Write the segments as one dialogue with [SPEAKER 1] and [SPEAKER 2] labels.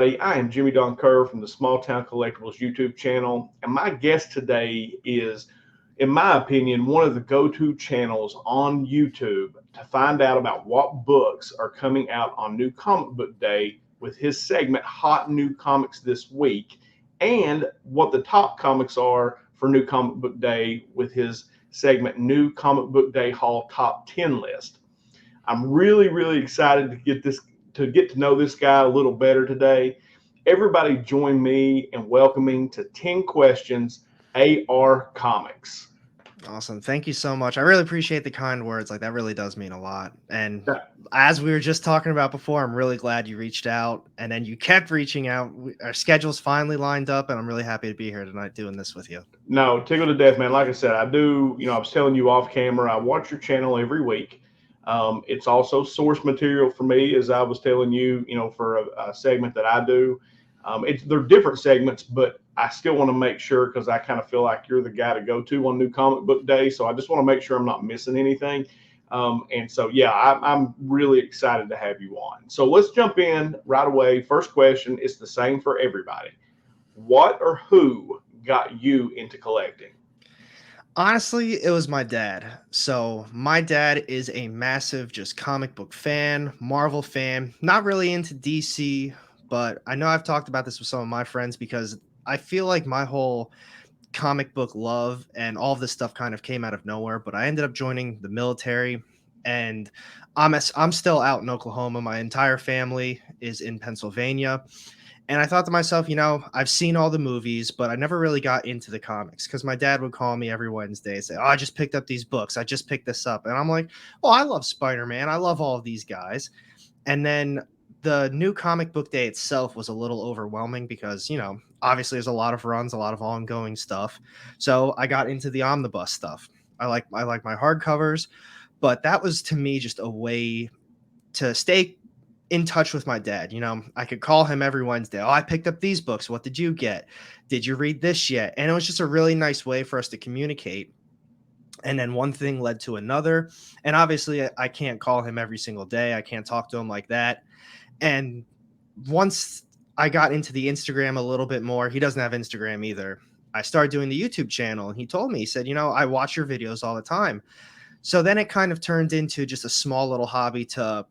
[SPEAKER 1] everybody. I am Jimmy Don Kerr from the SmallTown Collectibles YouTube channel, and my guest today is, in my opinion, one of the go-to channels on YouTube to find out about what books are coming out on New Comic Book Day with his segment, Hot New Comics This Week, and what the top comics are for New Comic Book Day with his segment, New Comic Book Day Haul Top 10 List. I'm really excited to get to know this guy a little better today. Everybody join me in welcoming to 10 Questions AR Comics.
[SPEAKER 2] Awesome. Thank you so much. I really appreciate the kind words. Like, that really does mean a lot. And as we were just talking about before, I'm really glad you reached out, and then you kept reaching out. Our schedules finally lined up, and I'm really happy to be here tonight doing this with you.
[SPEAKER 1] No, tickled to death, man. Like I said, I do, I was telling you off camera, I watch your channel every week. It's also source material for me, as I was telling you, for a segment that I do. They're different segments, but I still want to make sure, because I kind of feel like you're the guy to go to on New Comic Book Day. So I just want to make sure I'm not missing anything. And so, yeah, I'm really excited to have you on. So let's jump in right away. First question is the same for everybody. What or who got you into collecting?
[SPEAKER 2] Honestly, it was my dad. So my dad is a massive just comic book fan, Marvel fan, not really into DC, but I know I've talked about this with some of my friends because I feel like my whole comic book love and all of this stuff kind of came out of nowhere, but I ended up joining the military, and I'm still out in Oklahoma. My entire family is in Pennsylvania. And I thought to myself, I've seen all the movies, but I never really got into the comics because my dad would call me every Wednesday and say, "Oh, I just picked up these books. I just picked this up." And I'm like, "Oh, I love Spider-Man. I love all of these guys." And then the new comic book day itself was a little overwhelming because, obviously there's a lot of runs, a lot of ongoing stuff. So I got into the omnibus stuff. I like my hardcovers, but that was to me just a way to stay in touch with my dad. I could call him every Wednesday. "Oh, I picked up these books. What did you get? Did you read this yet?" And it was just a really nice way for us to communicate. And then one thing led to another. And obviously I can't call him every single day. I can't talk to him like that. And once I got into the Instagram a little bit more, he doesn't have Instagram either. I started doing the YouTube channel, and he told me, he said, "I watch your videos all the time." So then it kind of turned into just a small little hobby to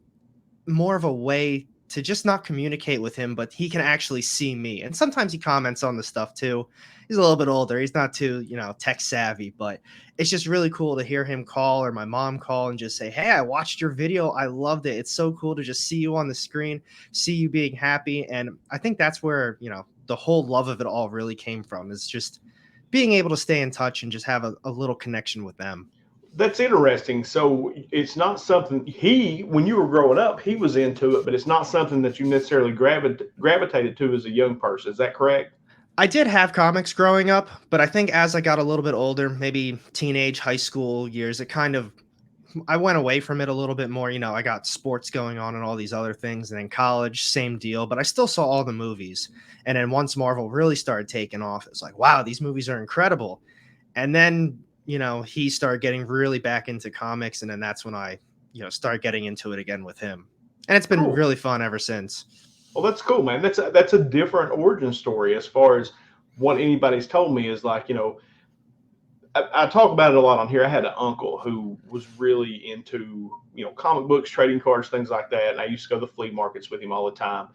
[SPEAKER 2] more of a way to just not communicate with him, but he can actually see me. And sometimes he comments on the stuff too. He's a little bit older. He's not too, tech savvy, but it's just really cool to hear him call, or my mom call, and just say, "Hey, I watched your video. I loved it. It's so cool to just see you on the screen, see you being happy." And I think that's where, the whole love of it all really came from, is just being able to stay in touch and just have a little connection with them.
[SPEAKER 1] That's interesting. So it's not something when you were growing up, he was into it, but it's not something that you necessarily gravitated to as a young person. Is that correct?
[SPEAKER 2] I did have comics growing up, but I think as I got a little bit older, maybe teenage, high school years, I went away from it a little bit more. I got sports going on and all these other things. And then college, same deal, but I still saw all the movies. And then once Marvel really started taking off, it's like, wow, these movies are incredible. And then, he started getting really back into comics. And then that's when I, started getting into it again with him. And it's been
[SPEAKER 1] Cool.
[SPEAKER 2] really fun ever since.
[SPEAKER 1] Well, that's cool, man. That's a different origin story as far as what anybody's told me is like, I talk about it a lot on here. I had an uncle who was really into, comic books, trading cards, things like that. And I used to go to the flea markets with him all the time.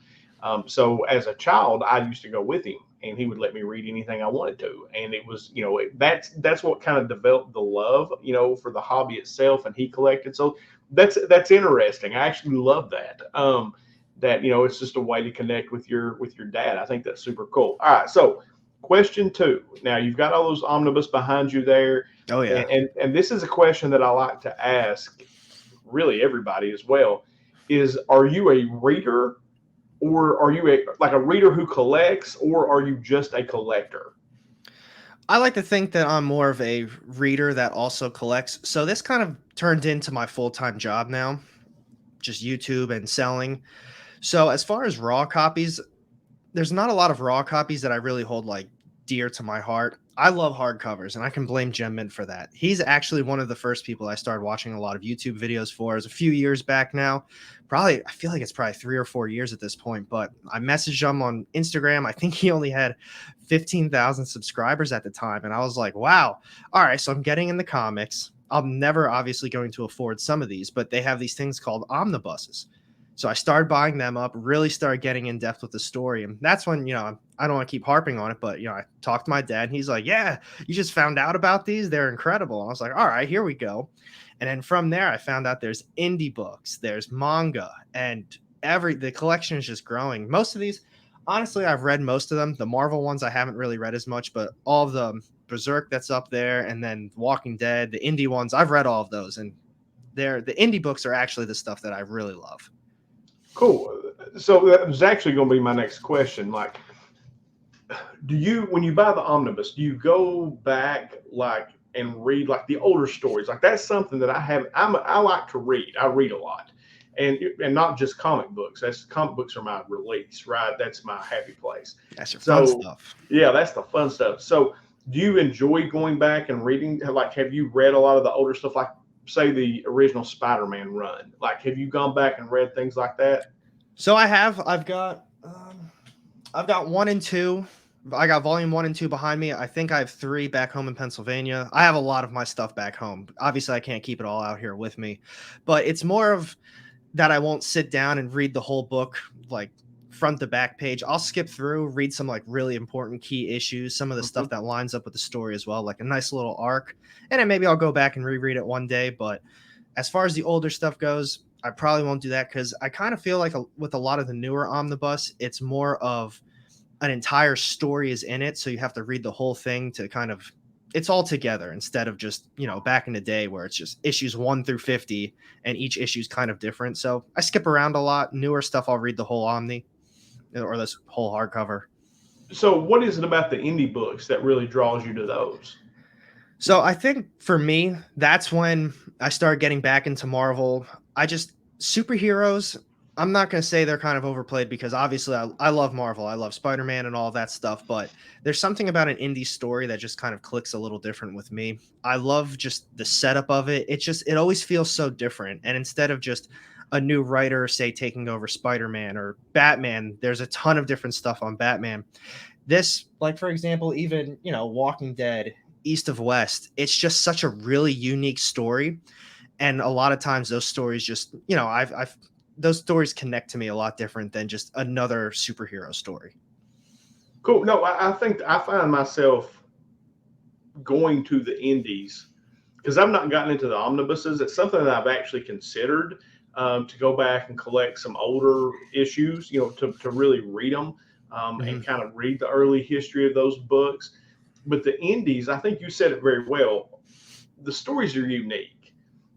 [SPEAKER 1] So as a child, I used to go with him, and he would let me read anything I wanted to. And it was, that's what kind of developed the love, for the hobby itself. And he collected. So that's interesting. I actually love that. That, it's just a way to connect with your dad. I think that's super cool. All right. So question 2. Now you've got all those omnibus behind you there.
[SPEAKER 2] Oh, yeah.
[SPEAKER 1] And this is a question that I like to ask really everybody as well is, are you a reader, or are you a reader who collects, or are you just a collector?
[SPEAKER 2] I like to think that I'm more of a reader that also collects. So this kind of turned into my full-time job now, just YouTube and selling. So as far as raw copies, there's not a lot of raw copies that I really hold like dear to my heart. I love hardcovers, and I can blame Gem Mint for that. He's actually one of the first people I started watching a lot of YouTube videos for. It was a few years back now. Probably, I feel like it's probably 3 or 4 years at this point, but I messaged him on Instagram. I think he only had 15,000 subscribers at the time. And I was like, wow, all right, so I'm getting in the comics. I'm never obviously going to afford some of these, but they have these things called omnibuses. So I started buying them up, really started getting in depth with the story. And that's when, I don't want to keep harping on it, but, I talked to my dad and he's like, yeah, you just found out about these. They're incredible. And I was like, all right, here we go. And then from there, I found out there's indie books, there's manga, and the collection is just growing. Most of these, honestly, I've read most of them. The Marvel ones I haven't really read as much, but all of the Berserk that's up there, and then Walking Dead, the indie ones, I've read all of those. And the indie books are actually the stuff that I really love.
[SPEAKER 1] Cool. So that was actually going to be my next question. Like, when you buy the omnibus, do you go back and read the older stories? Like, that's something that I like to read. I read a lot, and not just comic books. Comic books are my release, right? That's my happy place.
[SPEAKER 2] That's your fun stuff.
[SPEAKER 1] Yeah, that's the fun stuff. So do you enjoy going back and reading? Like, have you read a lot of the older stuff, like say the original Spider-Man run? Like, have you gone back and read things like that?
[SPEAKER 2] So I've got 1 and 2. I got volume 1 and 2 behind me. I think I have 3 back home in Pennsylvania. I have a lot of my stuff back home. Obviously, I can't keep it all out here with me, but it's more of that I won't sit down and read the whole book, like front to back page. I'll skip through, read some really important key issues, some of the stuff that lines up with the story as well, like a nice little arc. And then maybe I'll go back and reread it one day. But as far as the older stuff goes, I probably won't do that because I kind of feel like with a lot of the newer omnibus, it's more of an entire story is in it. So you have to read the whole thing to it's all together instead of just, back in the day where it's just issues 1 through 50 and each issue is kind of different. So I skip around a lot. Newer stuff, I'll read the whole Omni or this whole hardcover.
[SPEAKER 1] So what is it about the indie books that really draws you to those?
[SPEAKER 2] So I think for me, that's when I started getting back into Marvel. Superheroes, I'm not going to say they're kind of overplayed because obviously I love Marvel. I love Spider-Man and all that stuff, but there's something about an indie story that just kind of clicks a little different with me. I love just the setup of it. It always feels so different. And instead of just a new writer, say, taking over Spider-Man or Batman, there's a ton of different stuff on Batman. This, for example, even, Walking Dead, East of West, it's just such a really unique story. And a lot of times those stories just, those stories connect to me a lot different than just another superhero story.
[SPEAKER 1] Cool. No, I think I find myself going to the indies because I've not gotten into the omnibuses. It's something that I've actually considered to go back and collect some older issues, to really read them and kind of read the early history of those books. But the indies, I think you said it very well. The stories are unique.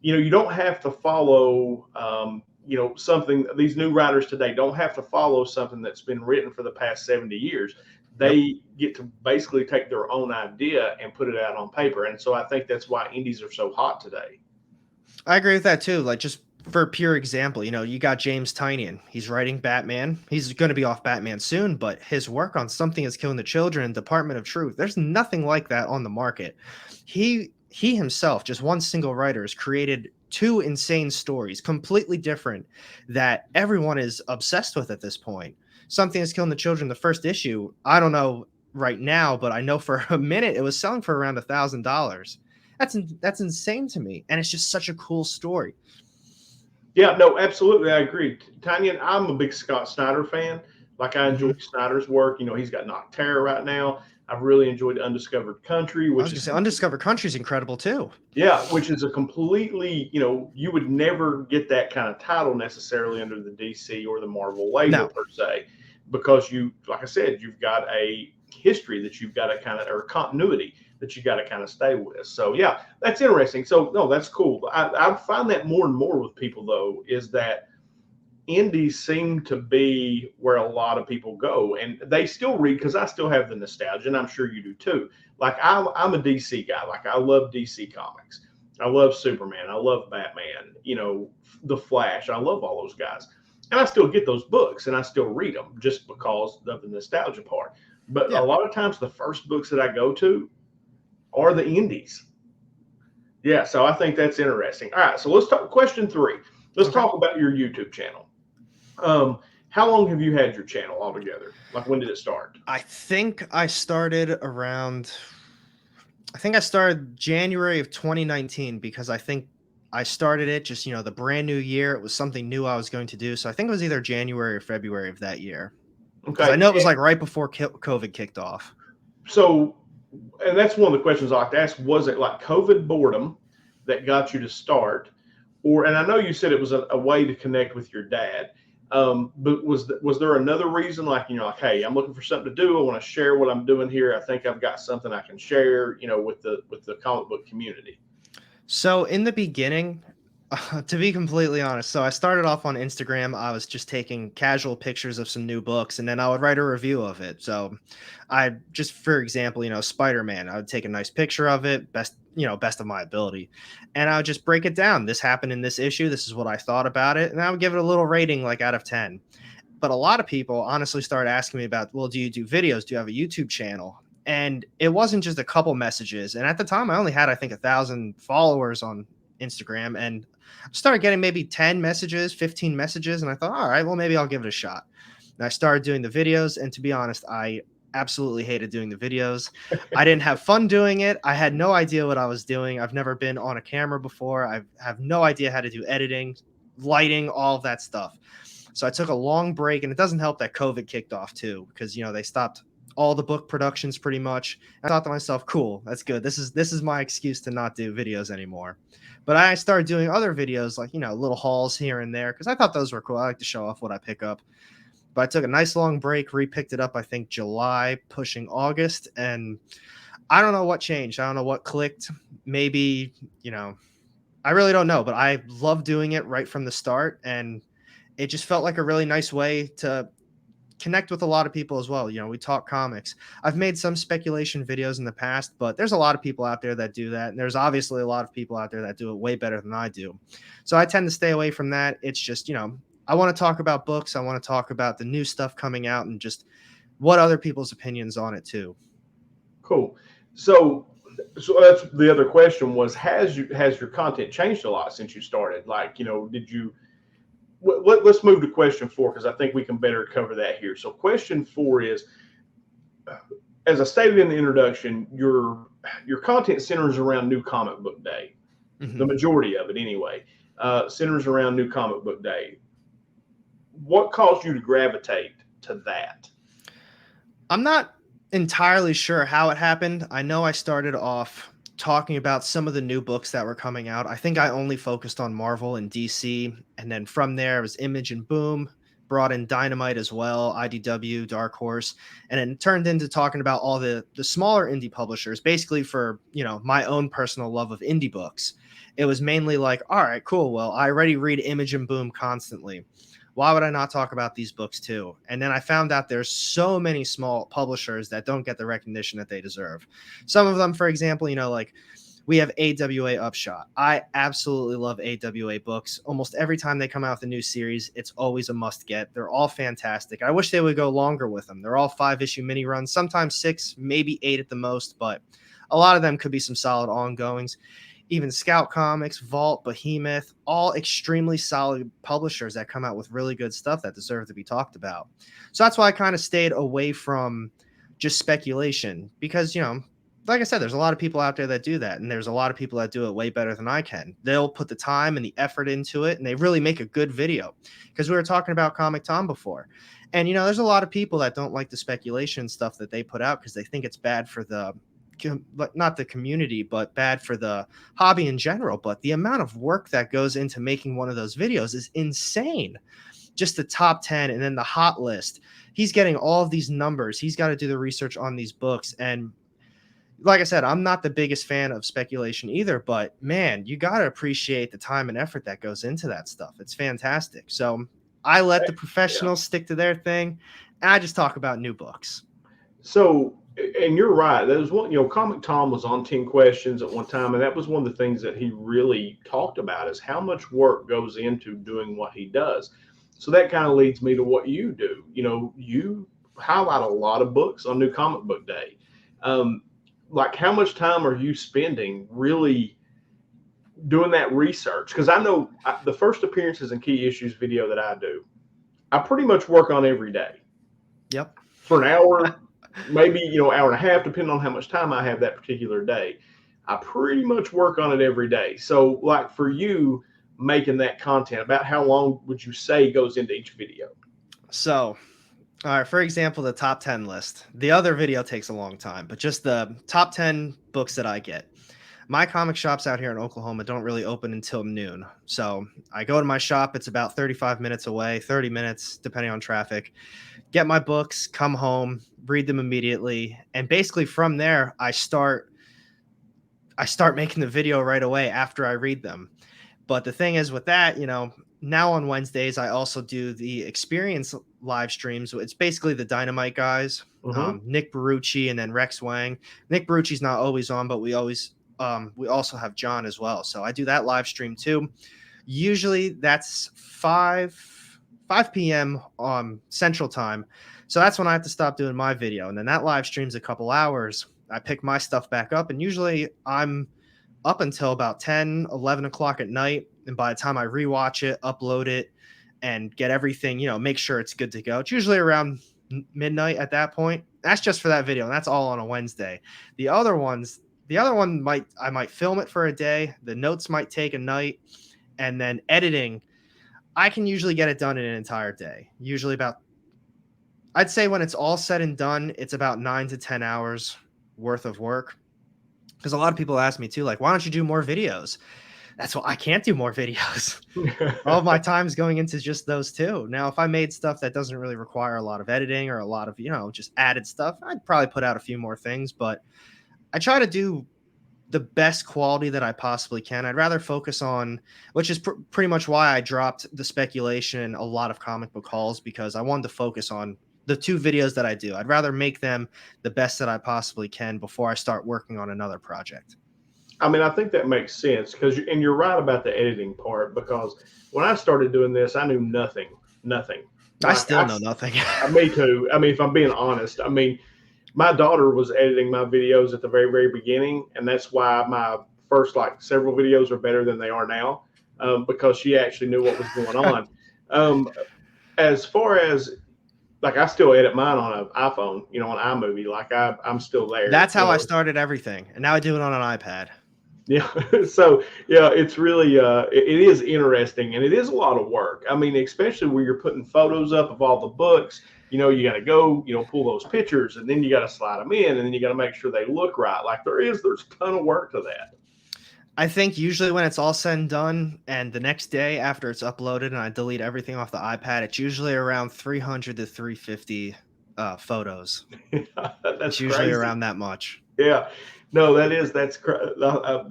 [SPEAKER 1] You don't have to follow, something. These new writers today don't have to follow something that's been written for the past 70 years. They get to basically take their own idea and put it out on paper. And so I think that's why indies are so hot today.
[SPEAKER 2] I agree with that too. Just for a pure example, you got James Tynion. He's writing Batman. He's going to be off Batman soon, but his work on Something Is Killing the Children and Department of Truth, there's nothing like that on the market. He himself, just one single writer, has created 2 insane stories, completely different, that everyone is obsessed with at this point. Something Is Killing the Children, the first issue, I don't know right now, but I know for a minute it was selling for around $1,000. That's insane to me, and it's just such a cool story.
[SPEAKER 1] Yeah, no, absolutely, I agree. Tanya, I'm a big Scott Snyder fan. I enjoy Snyder's work. He's got Nocterra right now. I've really enjoyed Undiscovered Country, which is
[SPEAKER 2] Undiscovered Country is incredible too.
[SPEAKER 1] Yeah, which is a completely, you would never get that kind of title necessarily under the DC or the Marvel label per se, because like I said, you've got a history that you've got to kind of, or continuity that you got to kind of stay with. So yeah, that's interesting. So no, that's cool. I find that more and more with people though, is that indies seem to be where a lot of people go, and they still read because I still have the nostalgia, and I'm sure you do too. I'm a DC guy. I love DC comics. I love Superman. I love Batman. The Flash. I love all those guys, and I still get those books and I still read them just because of the nostalgia part. But a lot of times, the first books that I go to, or the indies. Yeah, so I think that's interesting. All right, so let's talk question 3. Let's
[SPEAKER 2] Okay.
[SPEAKER 1] talk about your YouTube channel. How long have you had your channel altogether? Like, when did it start?
[SPEAKER 2] I think I started around I think I started January of 2019 because I think I started it just, the brand new year. It was something new I was going to do. So I think it was either January or February of that year because I
[SPEAKER 1] Okay,
[SPEAKER 2] know it was like right before COVID kicked off.
[SPEAKER 1] so, and that's one of the questions I like to ask. Was it like COVID boredom that got you to start? Or, and I know you said it was a way to connect with your dad. But was there another reason, like, like, hey, I'm looking for something to do. I want to share what I'm doing here. I think I've got something I can share, with the comic book community.
[SPEAKER 2] So in the beginning, to be completely honest, so I started off on Instagram. I was just taking casual pictures of some new books, and then I would write a review of it. So I just, for example, Spider-Man, I would take a nice picture of it, best of my ability, and I would just break it down. This happened in this issue. This is what I thought about it, and I would give it a little rating, like out of 10. But a lot of people honestly started asking me about, well, do you do videos? Do you have a YouTube channel? And it wasn't just a couple messages. And at the time, I only had, I think, 1,000 followers on Instagram, and I started getting maybe 10 messages, 15 messages. And I thought, all right, well, maybe I'll give it a shot. And I started doing the videos. And to be honest, I absolutely hated doing the videos. I didn't have fun doing it. I had no idea what I was doing. I've never been on a camera before. I have no idea how to do editing, lighting, all of that stuff. So I took a long break, and it doesn't help that COVID kicked off too, because they stopped all the book productions pretty much. I thought to myself, cool, that's good. This is my excuse to not do videos anymore. But I started doing other videos, like little hauls here and there, because I thought those were cool. I like to show off what I pick up. But I took a nice long break, re-picked it up, I think July, pushing August, and I don't know what changed. I don't know what clicked. Maybe, I really don't know, but I love doing it right from the start, and it just felt like a really nice way to connect with a lot of people as well. We talk comics. I've made some speculation videos in the past, but there's a lot of people out there that do that. And there's obviously a lot of people out there that do it way better than I do. So I tend to stay away from that. It's just, I want to talk about books. I want to talk about the new stuff coming out and just what other people's opinions on it too.
[SPEAKER 1] Cool. So that's the other question was, has your content changed a lot since you started? Like, did you, let's move to question 4, because I think we can better cover that here. So question 4 is, as I stated in the introduction, your content centers around New Comic Book Day.
[SPEAKER 2] Mm-hmm.
[SPEAKER 1] The majority of it anyway, centers around New Comic Book Day. What caused you to gravitate to that?
[SPEAKER 2] I'm not entirely sure how it happened. I know I started off talking about some of the new books that were coming out. I think I only focused on Marvel and DC, and then from there it was Image and Boom, brought in Dynamite as well, IDW, Dark Horse, and it turned into talking about all the smaller indie publishers, basically for, my own personal love of indie books. It was mainly like, all right, cool. Well, I already read Image and Boom constantly. Why would I not talk about these books too? And then I found out there's so many small publishers that don't get the recognition that they deserve. Some of them, for example, like we have AWA Upshot. I absolutely love AWA books. Almost every time they come out with a new series, it's always a must get. They're all fantastic. I wish they would go longer with them. They're all 5-issue mini runs, sometimes 6, maybe 8 at the most, but a lot of them could be some solid ongoings. Even Scout Comics, Vault, Behemoth, all extremely solid publishers that come out with really good stuff that deserve to be talked about. So that's why I kind of stayed away from just speculation because, like I said, there's a lot of people out there that do that. And there's a lot of people that do it way better than I can. They'll put the time and the effort into it, and they really make a good video. Because we were talking about Comic Tom before. And, there's a lot of people that don't like the speculation stuff that they put out because they think it's bad for not the community, but bad for the hobby in general. But the amount of work that goes into making one of those videos is insane. Just the top 10 and then the hot list. He's getting all of these numbers. He's got to do the research on these books. And like I said, I'm not the biggest fan of speculation either, but man, you got to appreciate the time and effort that goes into that stuff. It's fantastic. So I let the professionals stick to their thing, and I just talk about new books.
[SPEAKER 1] So, and you're right. There was one, Comic Tom was on 10 Questions at one time, and that was one of the things that he really talked about is how much work goes into doing what he does. So that kind of leads me to what you do. You highlight a lot of books on New Comic Book Day. like how much time are you spending really doing that research? Because I know the first appearances and key issues video that I do, I pretty much work on every day
[SPEAKER 2] Yep.
[SPEAKER 1] for an hour, maybe hour and a half, depending on how much time I have that particular day. I pretty much work on it every day. So, like for you making that content, about how long would you say goes into each video?
[SPEAKER 2] So, all right, for example, the top 10 list. The other video takes a long time, but just the top 10 books that I get. My comic shops out here in Oklahoma don't really open until noon. So I go to my shop. It's about 35 minutes away, 30 minutes, depending on traffic. Get my books, come home, read them immediately. And basically from there, I start making the video right away after I read them. But the thing is with that, now on Wednesdays, I also do the experience live streams. It's basically the Dynamite guys,
[SPEAKER 1] Mm-hmm.
[SPEAKER 2] Nick Barucci and then Rex Wang. Nick Barucci's not always on, but we also have John as well. So I do that live stream too. Usually that's 5 p.m. Central Time. So that's when I have to stop doing my video. And then that live stream's a couple hours. I pick my stuff back up, and usually I'm up until about 10, 11 o'clock at night. And by the time I rewatch it, upload it, and get everything, make sure it's good to go. It's usually around midnight at that point. That's just for that video, and that's all on a Wednesday. The other one I might film it for a day. The notes might take a night, and then editing, I can usually get it done in an entire day. Usually I'd say when it's all said and done, it's about 9 to 10 hours worth of work. Because a lot of people ask me too, like, why don't you do more videos? That's why I can't do more videos. All of my time is going into just those two. Now, if I made stuff that doesn't really require a lot of editing or a lot of, just added stuff, I'd probably put out a few more things. But I try to do the best quality that I possibly can. I'd rather focus on, which is pretty much why I dropped the speculation a lot of comic book hauls, because I wanted to focus on the two videos that I do. I'd rather make them the best that I possibly can before I start working on another project.
[SPEAKER 1] I mean, I think that makes sense and you're right about the editing part, because when I started doing this, I knew nothing.
[SPEAKER 2] I
[SPEAKER 1] Like
[SPEAKER 2] still know nothing.
[SPEAKER 1] me too. I mean, if I'm being honest, I mean, my daughter was editing my videos at the very, very beginning, and that's why my first several videos are better than they are now, because she actually knew what was going on. As far as I still edit mine on an iPhone, on iMovie. I'm still there.
[SPEAKER 2] That's how I started everything, and now I do it on an iPad.
[SPEAKER 1] Yeah. So yeah, it's really it is interesting, and it is a lot of work. I mean, especially where you're putting photos up of all the books. You got to go, pull those pictures, and then you got to slide them in, and then you got to make sure they look right. There's a ton of work to that.
[SPEAKER 2] I think usually when it's all said and done, and the next day after it's uploaded and I delete everything off the iPad, it's usually around 300 to 350 photos.
[SPEAKER 1] That's
[SPEAKER 2] usually
[SPEAKER 1] crazy.
[SPEAKER 2] Around that much.
[SPEAKER 1] Yeah. No, that's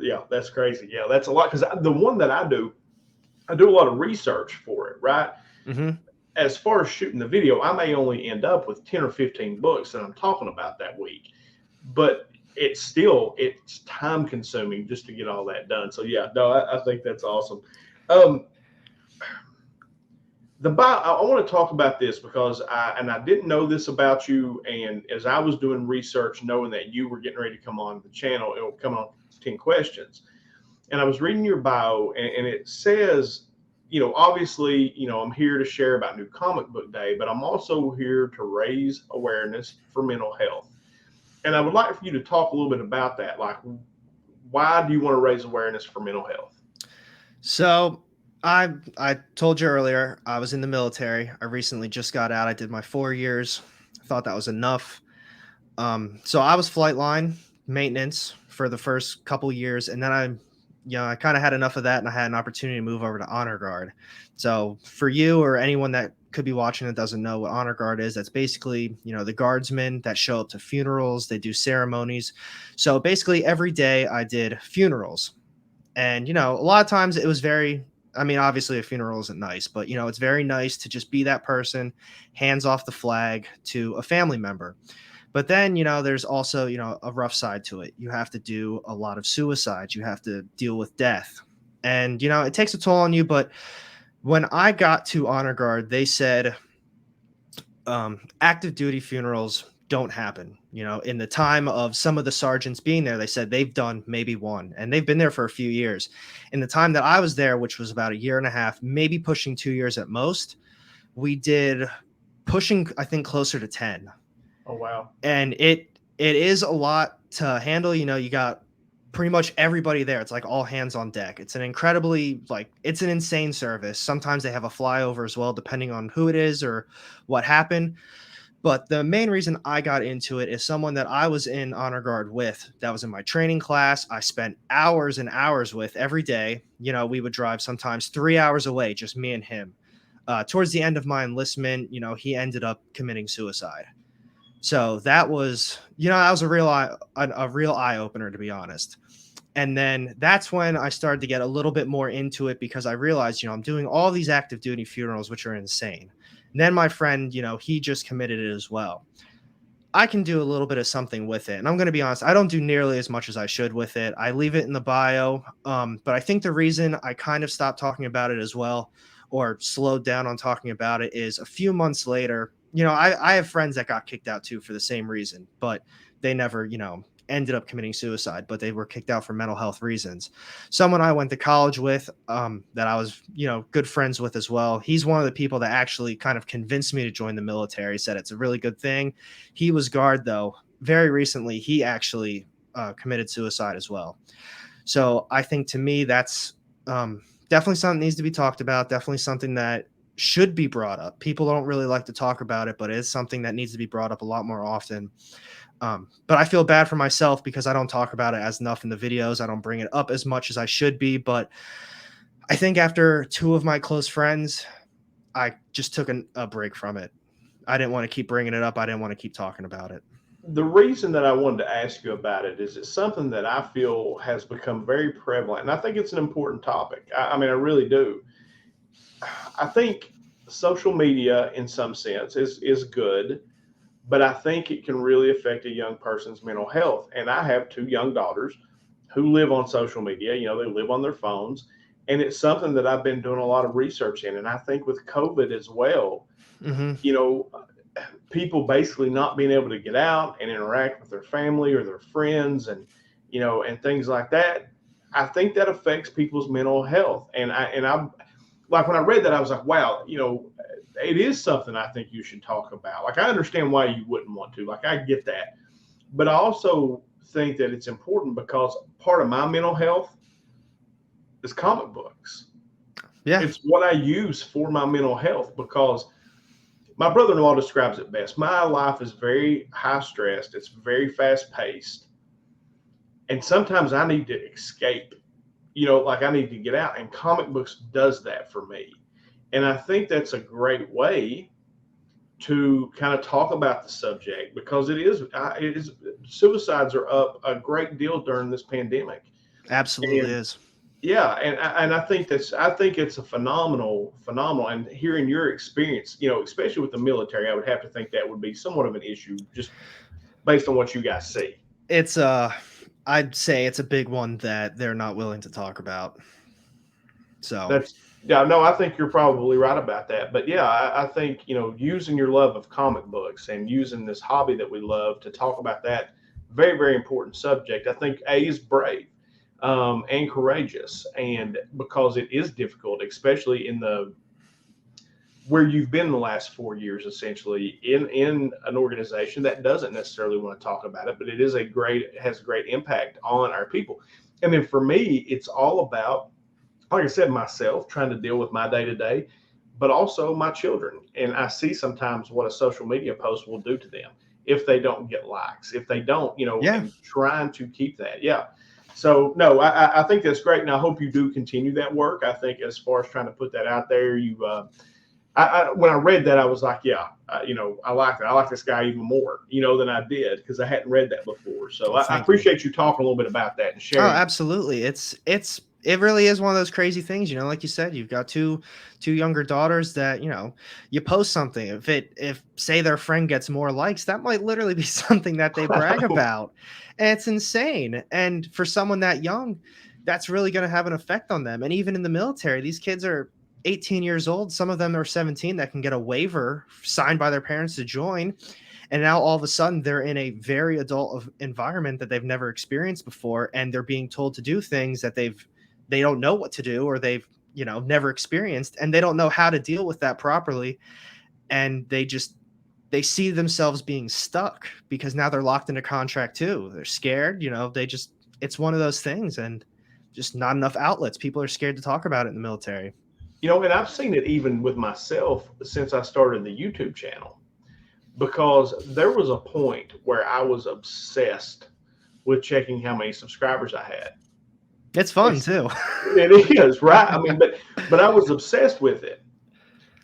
[SPEAKER 1] yeah, that's crazy. Yeah, that's a lot, because the one that I do a lot of research for it, right?
[SPEAKER 2] Mm-hmm.
[SPEAKER 1] As far as shooting the video, I may only end up with 10 or 15 books that I'm talking about that week, but it's time consuming just to get all that done. So yeah, no, I think that's awesome. I want to talk about this because I didn't know this about you, and as I was doing research, knowing that you were getting ready to come on the channel, it'll come on 10 questions, and I was reading your bio, and it says, obviously, I'm here to share about New Comic Book Day, but I'm also here to raise awareness for mental health. And I would like for you to talk a little bit about that. Why do you want to raise awareness for mental health?
[SPEAKER 2] So I told you earlier, I was in the military. I recently just got out. I did my 4 years. I thought that was enough. So I was flight line maintenance for the first couple years, and then I kind of had enough of that, and I had an opportunity to move over to Honor Guard. So for you or anyone that could be watching that doesn't know what Honor Guard is, that's basically, the guardsmen that show up to funerals. They do ceremonies. So basically every day I did funerals. And, a lot of times it was obviously a funeral isn't nice, but, it's very nice to just be that person, hands off the flag to a family member. But then, there's also, a rough side to it. You have to do a lot of suicides. You have to deal with death. And, it takes a toll on you. But when I got to Honor Guard, they said active duty funerals don't happen. In the time of some of the sergeants being there, they said they've done maybe one, and they've been there for a few years. In the time that I was there, which was about a year and a half, maybe pushing 2 years at most, we did pushing, I think, closer to 10.
[SPEAKER 1] Oh, wow.
[SPEAKER 2] And it is a lot to handle. You got pretty much everybody there. It's like all hands on deck. It's it's an insane service. Sometimes they have a flyover as well, depending on who it is or what happened. But the main reason I got into it is someone that I was in honor guard with, that was in my training class. I spent hours and hours with every day. We would drive sometimes 3 hours away, just me and him. Towards the end of my enlistment, he ended up committing suicide. So that was, a real eye opener, to be honest. And then that's when I started to get a little bit more into it, because I realized, I'm doing all these active duty funerals, which are insane. And then my friend, he just committed it as well. I can do a little bit of something with it. And I'm going to be honest, I don't do nearly as much as I should with it. I leave it in the bio. But I think the reason I kind of stopped talking about it as well, or slowed down on talking about it, is a few months later, I have friends that got kicked out too for the same reason, but they never, ended up committing suicide, but they were kicked out for mental health reasons. Someone I went to college with, that I was, good friends with as well. He's one of the people that actually kind of convinced me to join the military, said it's a really good thing. He was guard though. Very recently, he actually committed suicide as well. So I think, to me, that's definitely something that needs to be talked about. Definitely something that should be brought up. People don't really like to talk about it, but it is something that needs to be brought up a lot more often. But I feel bad for myself because I don't talk about it as enough in the videos. I don't bring it up as much as I should be. But I think after two of my close friends, I just took a break from it. I didn't want to keep bringing it up. I didn't want to keep talking about it.
[SPEAKER 1] The reason that I wanted to ask you about it is it's something that I feel has become very prevalent, and I think it's an important topic. I mean, I really do. I think social media, in some sense, is good, but I think it can really affect a young person's mental health. And I have two young daughters who live on social media. They live on their phones, and it's something that I've been doing a lot of research in. And I think with COVID as well, people basically not being able to get out and interact with their family or their friends, and and things like that. I think that affects people's mental health. And I like, when I read that, I was like, wow, it is something I think you should talk about. Like, I understand why you wouldn't want to. Like, I get that. But I also think that it's important because part of my mental health is comic books.
[SPEAKER 2] Yeah.
[SPEAKER 1] It's what I use for my mental health, because my brother-in-law describes it best. My life is very high stressed. It's very fast paced. And sometimes I need to escape, like I need to get out, and comic books does that for me. And I think that's a great way to kind of talk about the subject, because it is suicides are up a great deal during this pandemic.
[SPEAKER 2] Absolutely
[SPEAKER 1] And
[SPEAKER 2] is.
[SPEAKER 1] yeah, and I think it's a phenomenal. And hearing your experience, especially with the military, I would have to think that would be somewhat of an issue, just based on what you guys see.
[SPEAKER 2] It's I'd say it's a big one that they're not willing to talk about. So
[SPEAKER 1] Yeah, no, I think you're probably right about that. But yeah, I think, using your love of comic books and using this hobby that we love to talk about that very, very important subject, I think is brave, and courageous. And because it is difficult, especially where you've been the last 4 years, essentially in an organization that doesn't necessarily want to talk about it, but it has a great impact on our people. And then for me, it's all about, like I said, myself trying to deal with my day to day, but also my children. And I see sometimes what a social media post will do to them if they don't get likes, if they don't,
[SPEAKER 2] yeah.
[SPEAKER 1] and trying to keep that. Yeah. So no, I think that's great. And I hope you do continue that work. I think as far as trying to put that out there, when I read that, I was like, yeah, I like it. I like this guy even more, than I did, because I hadn't read that before. So
[SPEAKER 2] Well,
[SPEAKER 1] I appreciate you talking a little bit about that and sharing.
[SPEAKER 2] Oh, absolutely. It really is one of those crazy things, like you said, you've got two younger daughters that, you post something. If say their friend gets more likes, that might literally be something that they brag about. And it's insane. And for someone that young, that's really going to have an effect on them. And even in the military, these kids are 18 years old. Some of them are 17 that can get a waiver signed by their parents to join. And now all of a sudden they're in a very adult environment that they've never experienced before, and they're being told to do things that they don't know what to do, or they've, never experienced, and they don't know how to deal with that properly. And they see themselves being stuck because now they're locked into contract too. They're scared, it's one of those things, and just not enough outlets. People are scared to talk about it in the military.
[SPEAKER 1] And I've seen it even with myself since I started the YouTube channel, because there was a point where I was obsessed with checking how many subscribers I had.
[SPEAKER 2] It's fun too.
[SPEAKER 1] It is, right? I mean, but I was obsessed with it.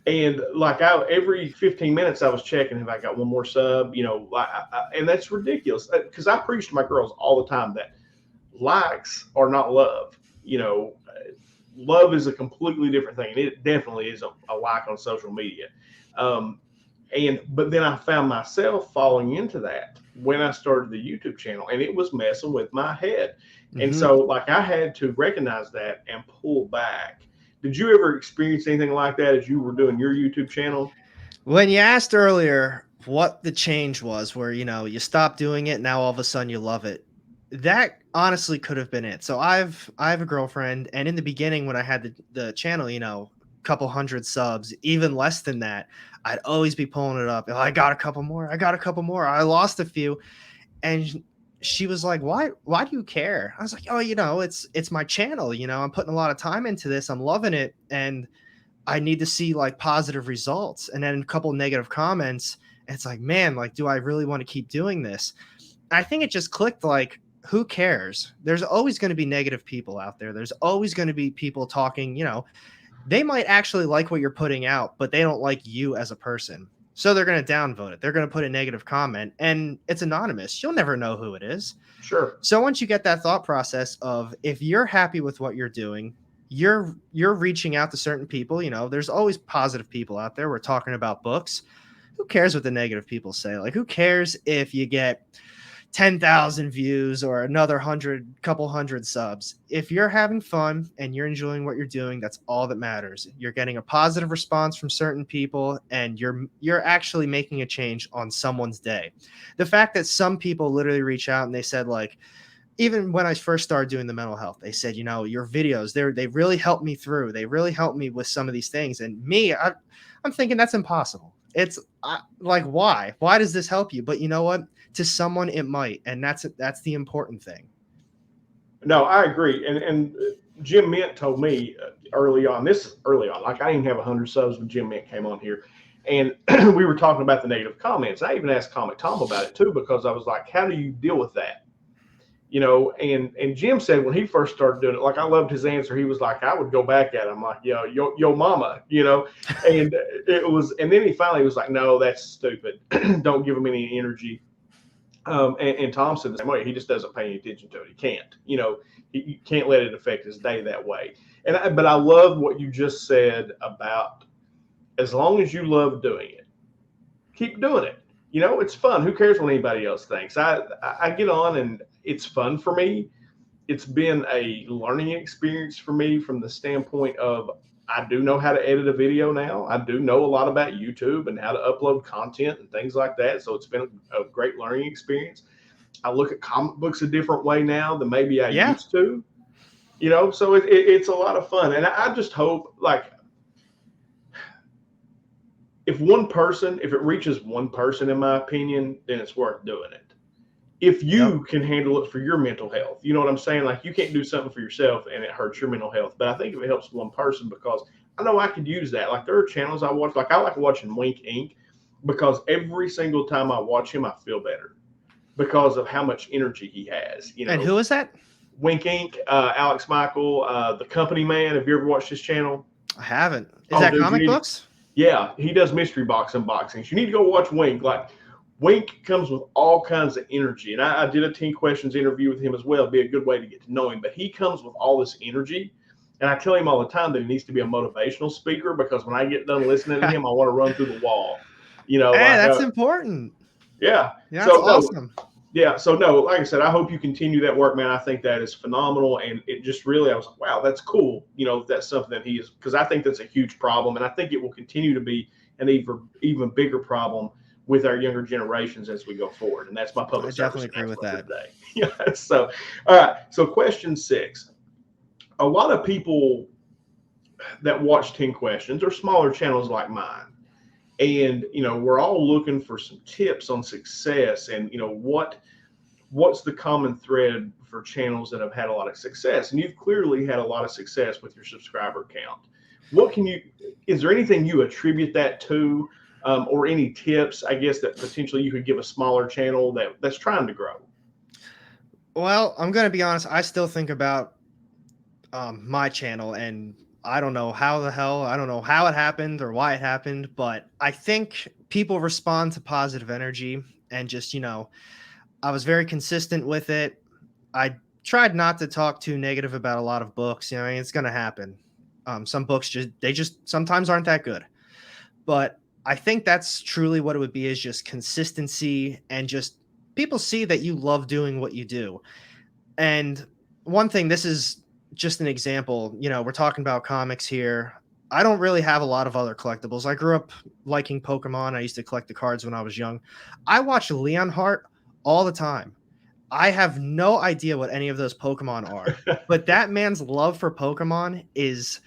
[SPEAKER 1] And like every 15 minutes I was checking if I got one more sub, and that's ridiculous, because I preach to my girls all the time that likes are not love. Love is a completely different thing. It definitely is a like on social media. But then I found myself falling into that when I started the YouTube channel, and it was messing with my head. And so like I had to recognize that and pull back. Did you ever experience anything like that as you were doing your YouTube channel?
[SPEAKER 2] When you asked earlier what the change was, where, you stopped doing it, now all of a sudden you love it, that honestly could have been it. So I have a girlfriend, and in the beginning when I had the channel, a couple hundred subs, even less than that, I'd always be pulling it up. I got a couple more. I lost a few. And she was like, why do you care? I was like, oh, it's my channel. I'm putting a lot of time into this. I'm loving it. And I need to see like positive results. And then a couple negative comments. And it's like, man, like, do I really want to keep doing this? I think it just clicked, like, who cares? There's always going to be negative people out there. There's always going to be people talking, they might actually like what you're putting out, but they don't like you as a person. So they're going to downvote it. They're going to put a negative comment, and it's anonymous. You'll never know who it is.
[SPEAKER 1] Sure.
[SPEAKER 2] So once you get that thought process of, if you're happy with what you're doing, you're reaching out to certain people. There's always positive people out there. We're talking about books. Who cares what the negative people say? Like, who cares if you get 10,000 views or another couple hundred subs? If you're having fun and you're enjoying what you're doing, that's all that matters. You're getting a positive response from certain people, and you're actually making a change on someone's day. The fact that some people literally reach out and they said, like, even when I first started doing the mental health, they said, your videos, they really helped me through. They really helped me with some of these things. And me, I'm thinking that's impossible. It's like, why does this help you? But you know what? To someone it might, and that's the important thing.
[SPEAKER 1] No, I agree. And Jim Mint told me early on, like I didn't even have 100 subs when Jim Mint came on here, and we were talking about the negative comments. I even asked Comic Tom about it too, because I was like, how do you deal with that? And Jim said when he first started doing it, like, I loved his answer. He was like, I would go back at him like, yo mama, and it was, and then he finally was like, no, that's stupid. Don't give him any energy. And Tom said the same way. He just doesn't pay any attention to it. He can't, you can't let it affect his day that way. But I love what you just said about, as long as you love doing it, keep doing it. It's fun. Who cares what anybody else thinks? I get on, and it's fun for me. It's been a learning experience for me from the standpoint of, I do know how to edit a video now. I do know a lot about YouTube and how to upload content and things like that. So it's been a great learning experience. I look at comic books a different way now than maybe I used to, so it's a lot of fun. And I just hope, like, if it reaches one person, in my opinion, then it's worth doing it. If you can handle it for your mental health, you know what I'm saying? Like, you can't do something for yourself and it hurts your mental health. But I think if it helps one person, because I know I could use that. Like, there are channels I watch, like I like watching Wink Inc., because every single time I watch him, I feel better because of how much energy he has.
[SPEAKER 2] And who is that?
[SPEAKER 1] Wink Inc., Alex Michael, the Company Man. Have you ever watched his channel?
[SPEAKER 2] I haven't. Is that comic books?
[SPEAKER 1] Yeah, he does mystery box unboxings. You need to go watch Wink. Like, Wink comes with all kinds of energy. And I did a Teen Questions interview with him as well. It'd be a good way to get to know him. But he comes with all this energy. And I tell him all the time that he needs to be a motivational speaker, because when I get done listening to him, I want to run through the wall.
[SPEAKER 2] Hey, that's important.
[SPEAKER 1] Yeah.
[SPEAKER 2] That's awesome.
[SPEAKER 1] Yeah. So, no, like I said, I hope you continue that work, man. I think that is phenomenal. And it just really, I was like, wow, that's cool. That's something that he is, because I think that's a huge problem. And I think it will continue to be an even bigger problem with our younger generations as we go forward. And that's my
[SPEAKER 2] I
[SPEAKER 1] public service
[SPEAKER 2] definitely agree with
[SPEAKER 1] announcement for
[SPEAKER 2] that.
[SPEAKER 1] today. Yeah. So, all right. So, question 6. A lot of people that watch 10 Questions or smaller channels like mine, and we're all looking for some tips on success, and what's the common thread for channels that have had a lot of success? And you've clearly had a lot of success with your subscriber count. Is there anything you attribute that to, or any tips, I guess, that potentially you could give a smaller channel that's trying to grow?
[SPEAKER 2] Well, I'm going to be honest. I still think about my channel, and I don't know I don't know how it happened or why it happened, but I think people respond to positive energy, and just, I was very consistent with it. I tried not to talk too negative about a lot of books. I mean, it's going to happen. Some books just sometimes aren't that good, but I think that's truly what it would be, is just consistency, and just people see that you love doing what you do. And one thing, this is just an example, we're talking about comics here. I don't really have a lot of other collectibles. I grew up liking Pokemon. I used to collect the cards when I was young. I watch Leonhardt all the time. I have no idea what any of those Pokemon are, but that man's love for Pokemon is,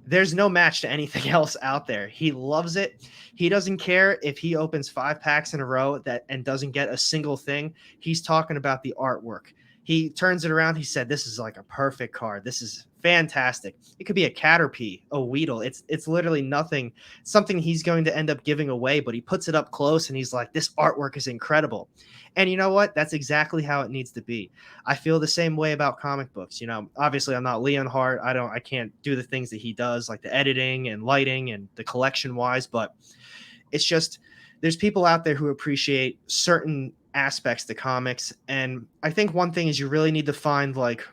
[SPEAKER 2] there's no match to anything else out there. He loves it. He doesn't care if he opens 5 packs in a row and doesn't get a single thing. He's talking about the artwork. He turns it around. He said, "This is like a perfect card. This is fantastic." It could be a Caterpie, a Weedle. It's literally nothing, something he's going to end up giving away, but he puts it up close and he's like, "This artwork is incredible." And you know what? That's exactly how it needs to be. I feel the same way about comic books. Obviously I'm not Leonhardt. I can't do the things that he does, like the editing and lighting and the collection wise, but it's just, there's people out there who appreciate certain aspects to comics. And I think one thing is, you really need to find like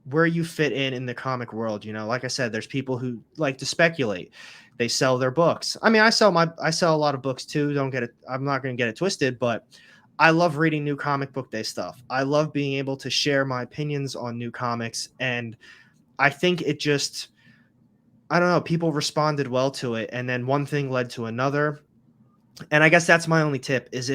[SPEAKER 2] where you fit in the comic world. Like I said, there's people who like to speculate. They sell their books. I mean, I sell a lot of books too. Don't get it. I'm not going to get it twisted, but I love reading new comic book day stuff. I love being able to share my opinions on new comics. And I think it just, I don't know, people responded well to it. And then one thing led to another. And I guess that's my only tip, is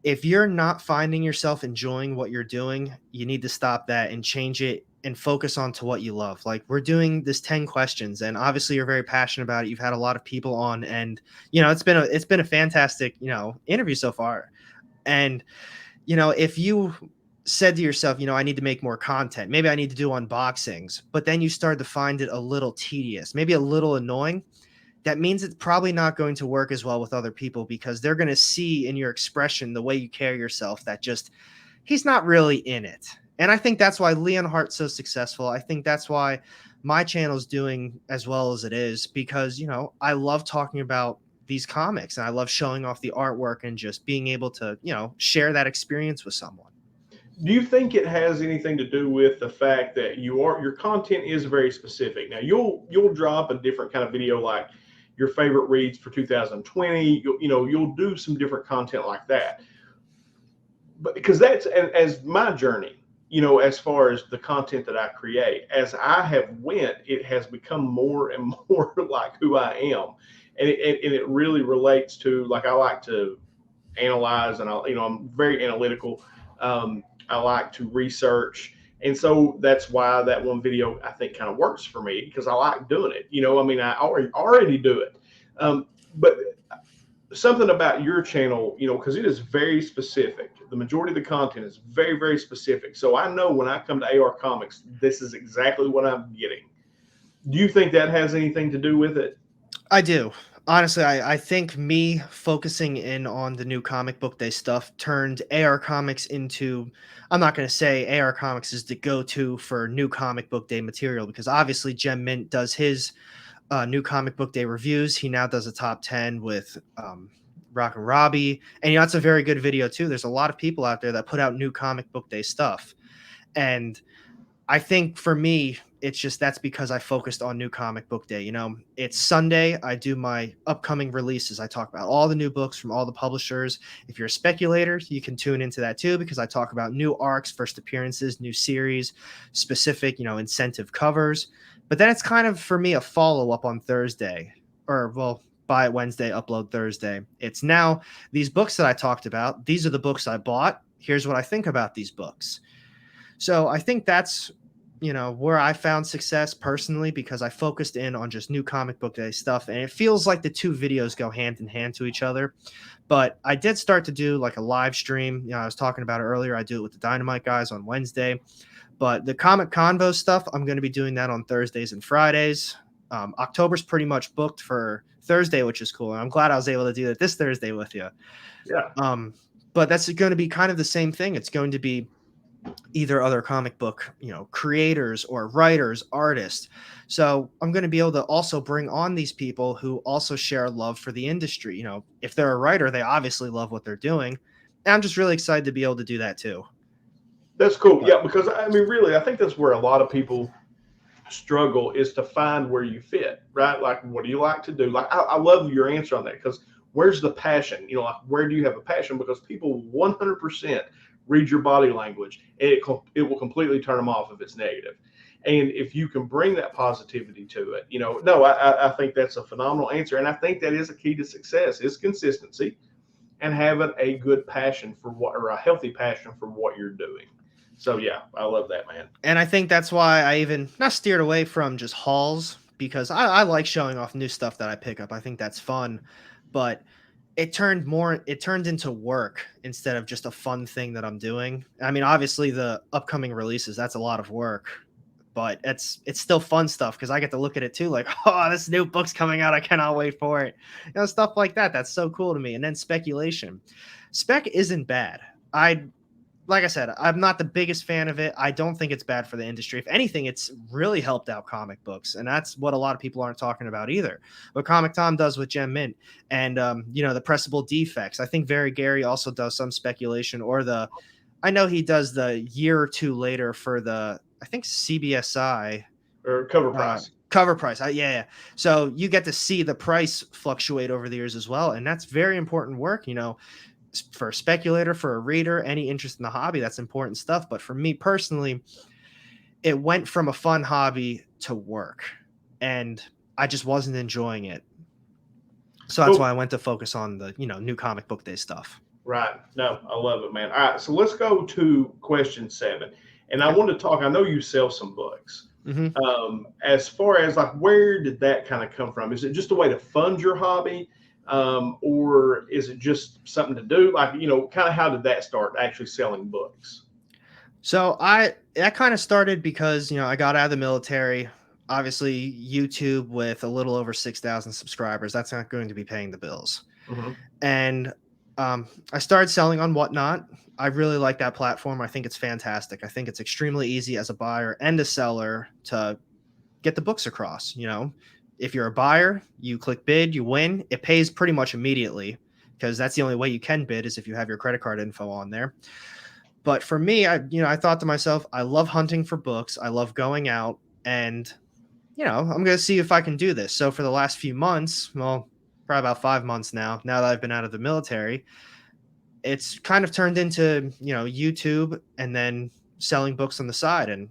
[SPEAKER 2] if you're not finding yourself enjoying what you're doing, you need to stop that and change it and focus on to what you love. Like, we're doing this 10 questions, and obviously you're very passionate about it. You've had a lot of people on, and it's been a fantastic, interview so far. And if you said to yourself, I need to make more content, maybe I need to do unboxings, but then you start to find it a little tedious, maybe a little annoying, that means it's probably not going to work as well with other people, because they're going to see in your expression, the way you carry yourself, that just, he's not really in it. And I think that's why Leonhardt's so successful. I think that's why my channel's doing as well as it is, because, I love talking about these comics, and I love showing off the artwork and just being able to, share that experience with someone.
[SPEAKER 1] Do you think it has anything to do with the fact that your content is very specific? Now you'll drop a different kind of video, like your favorite reads for 2020. You'll do some different content like that. But because that's as my journey, as far as the content that I create, as I have went, it has become more and more like who I am. And it really relates to, like, I like to analyze, and I'm very analytical. I like to research, and so that's why that one video, I think, kind of works for me, because I like doing it. I mean, I already do it. But something about your channel, because it is very specific. The majority of the content is very, very specific. So I know when I come to AR Comics, this is exactly what I'm getting. Do you think that has anything to do with it?
[SPEAKER 2] I do. Honestly, I think me focusing in on the new comic book day stuff turned AR Comics into, I'm not going to say AR Comics is the go-to for new comic book day material, because obviously Gem Mint does his new comic book day reviews. He now does a top 10 with Rock and Robbie. And that's a very good video too. There's a lot of people out there that put out new comic book day stuff. And I think for me, it's just, that's because I focused on new comic book day. It's Sunday. I do my upcoming releases. I talk about all the new books from all the publishers. If you're a speculator, you can tune into that too, because I talk about new arcs, first appearances, new series, specific, incentive covers. But then it's kind of, for me, a follow up on Thursday, or, well, buy it Wednesday, upload Thursday. It's now these books that I talked about. These are the books I bought. Here's what I think about these books. So I think that's, where I found success personally, because I focused in on just new comic book day stuff. And it feels like the two videos go hand in hand to each other. But I did start to do like a live stream. I was talking about it earlier. I do it with the Dynamite guys on Wednesday. But the Comic Convo stuff, I'm going to be doing that on Thursdays and Fridays. October's pretty much booked for Thursday, which is cool. And I'm glad I was able to do that this Thursday with you.
[SPEAKER 1] Yeah.
[SPEAKER 2] But that's going to be kind of the same thing. It's going to be either other comic book, creators or writers, artists. So I'm going to be able to also bring on these people who also share love for the industry. If they're a writer, they obviously love what they're doing. And I'm just really excited to be able to do that too.
[SPEAKER 1] That's cool. Yeah, because I mean, really, I think that's where a lot of people struggle, is to find where you fit, right? Like, what do you like to do? Like, I love your answer on that, because where's the passion? Like, where do you have a passion? Because people 100% read your body language, and it will completely turn them off if it's negative. And if you can bring that positivity to it, no, I think that's a phenomenal answer. And I think that is a key to success, is consistency and having a good passion for or a healthy passion for what you're doing. So yeah, I love that, man.
[SPEAKER 2] And I think that's why I even not steered away from just hauls, because I like showing off new stuff that I pick up. I think that's fun, but it turned into work instead of just a fun thing that I'm doing. I mean, obviously the upcoming releases, that's a lot of work, but it's still fun stuff, because I get to look at it too, like, oh, this new book's coming out, I cannot wait for it. Stuff like that. That's so cool to me. And then speculation. Spec isn't bad. Like I said, I'm not the biggest fan of it. I don't think it's bad for the industry. If anything, it's really helped out comic books. And that's what a lot of people aren't talking about either. What Comic Tom does with Gem Mint and, the pressable defects. I think Very Gary also does some speculation, I know he does the year or two later for I think CBSI.
[SPEAKER 1] Or cover price.
[SPEAKER 2] Cover price. Yeah. So you get to see the price fluctuate over the years as well. And that's very important work, for a speculator, for a reader, any interest in the hobby. That's important stuff. But for me personally, it went from a fun hobby to work, and I just wasn't enjoying it. So that's why I went to focus on the, new comic book day stuff.
[SPEAKER 1] Right. No, I love it, man. All right. So let's go to question 7. And I want to talk, I know you sell some books.
[SPEAKER 2] Mm-hmm.
[SPEAKER 1] As far as like, where did that kind of come from? Is it just a way to fund your hobby? Or is it just something to do? Like, kind of how did that start, actually selling books?
[SPEAKER 2] So that kind of started because, I got out of the military. Obviously, YouTube with a little over 6,000 subscribers, that's not going to be paying the bills.
[SPEAKER 1] Mm-hmm.
[SPEAKER 2] And I started selling on Whatnot. I really like that platform. I think it's fantastic. I think it's extremely easy as a buyer and a seller to get the books across. If you're a buyer, you click bid, you win. It pays pretty much immediately, because that's the only way you can bid, is if you have your credit card info on there. But for me, I thought to myself, I love hunting for books. I love going out, and, I'm going to see if I can do this. So for the last few months, well, probably about 5 months now that I've been out of the military, it's kind of turned into, YouTube and then selling books on the side. And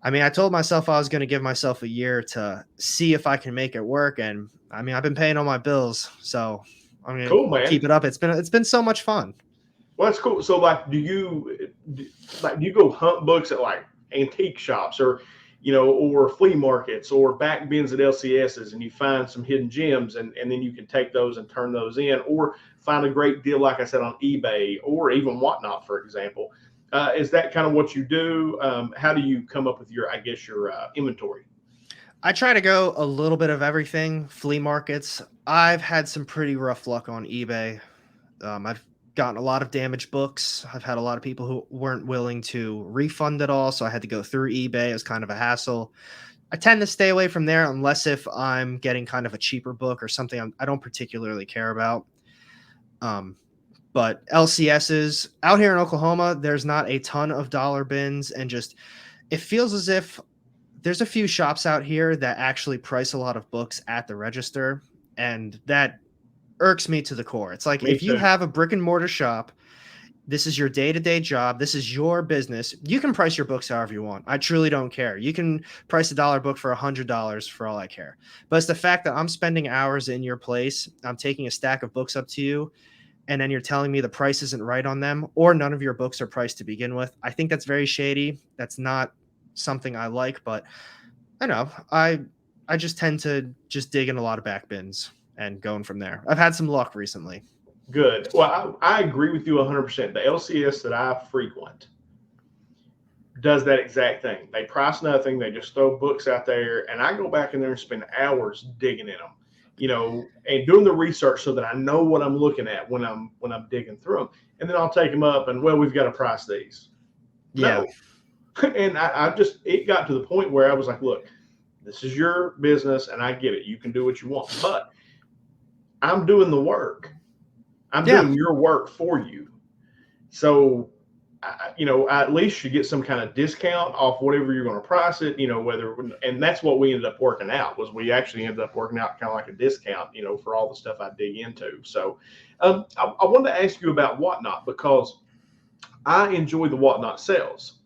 [SPEAKER 2] I mean, I told myself I was going to give myself a year to see if I can make it work. And I mean, I've been paying all my bills, so I'm going to keep it up. It's been so much fun.
[SPEAKER 1] Well, that's cool. So like, do you go hunt books at like antique shops, or, or flea markets, or back bins at LCSs, and you find some hidden gems, and then you can take those and turn those in, or find a great deal, like I said, on eBay or even Whatnot, for example? Is that kind of what you do? How do you come up with your inventory?
[SPEAKER 2] I try to go a little bit of everything. Flea markets, I've had some pretty rough luck on eBay. I've gotten a lot of damaged books. I've had a lot of people who weren't willing to refund it all, so I had to go through eBay. It was kind of a hassle. I tend to stay away from there unless if I'm getting kind of a cheaper book or something I don't particularly care about. But LCSs out here in Oklahoma, there's not a ton of dollar bins, and just it feels as if there's a few shops out here that actually price a lot of books at the register, and that irks me to the core. It's like, if you have a brick and mortar shop, This is your day-to-day job. This is your business. You can price your books however you want. I truly don't care. You can price $1 book for $100 for all I care. But it's the fact that I'm spending hours in your place. I'm taking a stack of books up to you, and then you're telling me the price isn't right on them, or none of your books are priced to begin with. I think that's very shady. That's not something I like, but I know I just tend to just dig in a lot of back bins and going from there. I've had some luck recently.
[SPEAKER 1] Good. Well, I agree with you 100%. The LCS that I frequent does that exact thing. They price nothing. They just throw books out there, and I go back in there and spend hours digging in them, and doing the research so that I know what I'm looking at when I'm digging through them. And then I'll take them up and, well, we've got to price these.
[SPEAKER 2] Yeah.
[SPEAKER 1] No. And it got to the point where I was like, look, this is your business, and I get it. You can do what you want, but I'm doing the work. I'm doing your work for you. So, I at least should get some kind of discount off whatever you're going to price it, and that's what we ended up working out, was we actually ended up working out kind of like a discount, for all the stuff I dig into. So, I wanted to ask you about Whatnot, because I enjoy the Whatnot sales.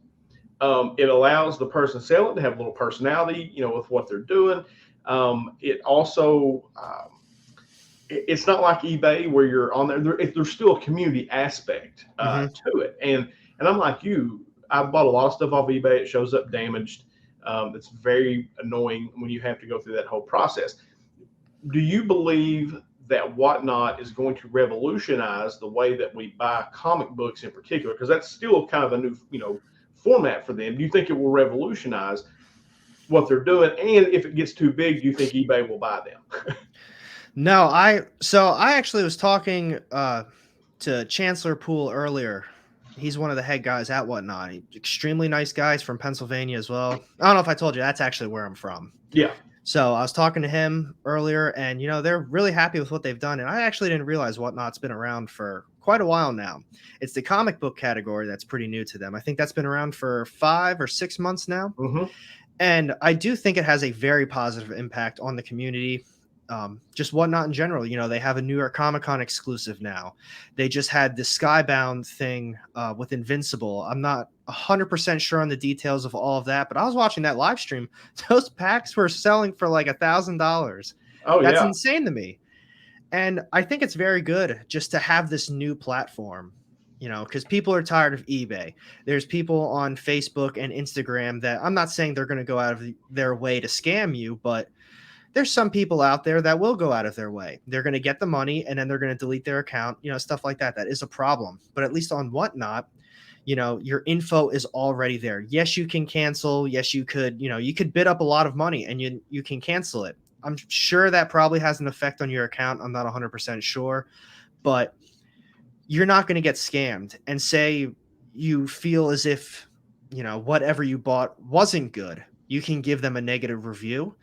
[SPEAKER 1] It allows the person selling to have a little personality, with what they're doing. It also, it's not like eBay where you're on there. There's still a community aspect to it. And I'm like you, I bought a lot of stuff off eBay. It shows up damaged. It's very annoying when you have to go through that whole process. Do you believe that Whatnot is going to revolutionize the way that we buy comic books in particular? Because that's still kind of a new, format for them. Do you think it will revolutionize what they're doing? And if it gets too big, do you think eBay will buy them?
[SPEAKER 2] No, I actually was talking to Chancellor Poole earlier. He's one of the head guys at Whatnot. Extremely nice guys from Pennsylvania as well. I don't know if I told you, that's actually where I'm from.
[SPEAKER 1] Yeah.
[SPEAKER 2] So I was talking to him earlier, and they're really happy with what they've done. And I actually didn't realize Whatnot's been around for quite a while now. It's the comic book category that's pretty new to them. I think that's been around for 5 or 6 months now.
[SPEAKER 1] Mm-hmm.
[SPEAKER 2] And I do think it has a very positive impact on the community. Just Whatnot in general. They have a New York Comic Con exclusive now. They just had the Skybound thing with Invincible. I'm not 100% sure on the details of all of that, but I was watching that live stream. Those packs were selling for like $1,000.
[SPEAKER 1] Oh,
[SPEAKER 2] that's
[SPEAKER 1] yeah.
[SPEAKER 2] insane to me. And I think it's very good just to have this new platform, because people are tired of eBay. There's people on Facebook and Instagram that, I'm not saying they're going to go out of their way to scam you, but there's some people out there that will go out of their way. They're going to get the money and then they're going to delete their account, stuff like that. That is a problem. But at least on Whatnot, your info is already there. Yes, you can cancel. Yes, you could, you could bid up a lot of money and you can cancel it. I'm sure that probably has an effect on your account. I'm not 100% sure, but you're not going to get scammed. And say you feel as if, whatever you bought wasn't good, you can give them a negative review.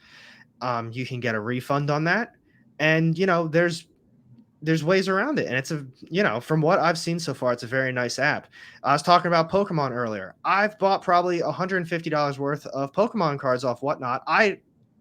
[SPEAKER 2] You can get a refund on that. And, there's ways around it. And it's from what I've seen so far, it's a very nice app. I was talking about Pokemon earlier. I've bought probably $150 worth of Pokemon cards off Whatnot.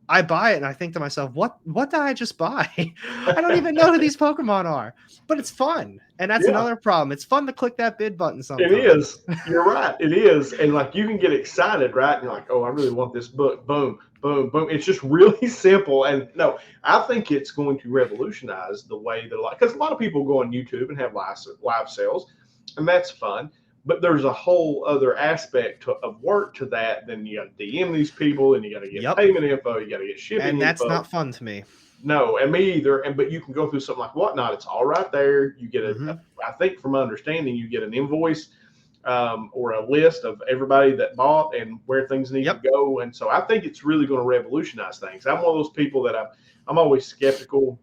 [SPEAKER 2] I buy it and I think to myself, what did I just buy? I don't even know who these Pokemon are, but it's fun. And that's another problem. It's fun to click that bid button sometimes.
[SPEAKER 1] It is. You're right. It is. And like, you can get excited, right? And you're like, oh, I really want this book. Boom, boom, boom. It's just really simple. And no, I think it's going to revolutionize the way that, because a lot of people go on YouTube and have live sales, and that's fun. But there's a whole other aspect of work to that. Then you got to DM these people, and you got to get payment info, you got to get shipping
[SPEAKER 2] and that's
[SPEAKER 1] info.
[SPEAKER 2] not fun to me.
[SPEAKER 1] No, and me either. But you can go through something like Whatnot. It's all right there. You get I think from my understanding, you get an invoice or a list of everybody that bought and where things need to go. And so I think it's really going to revolutionize things. I'm one of those people that I'm always skeptical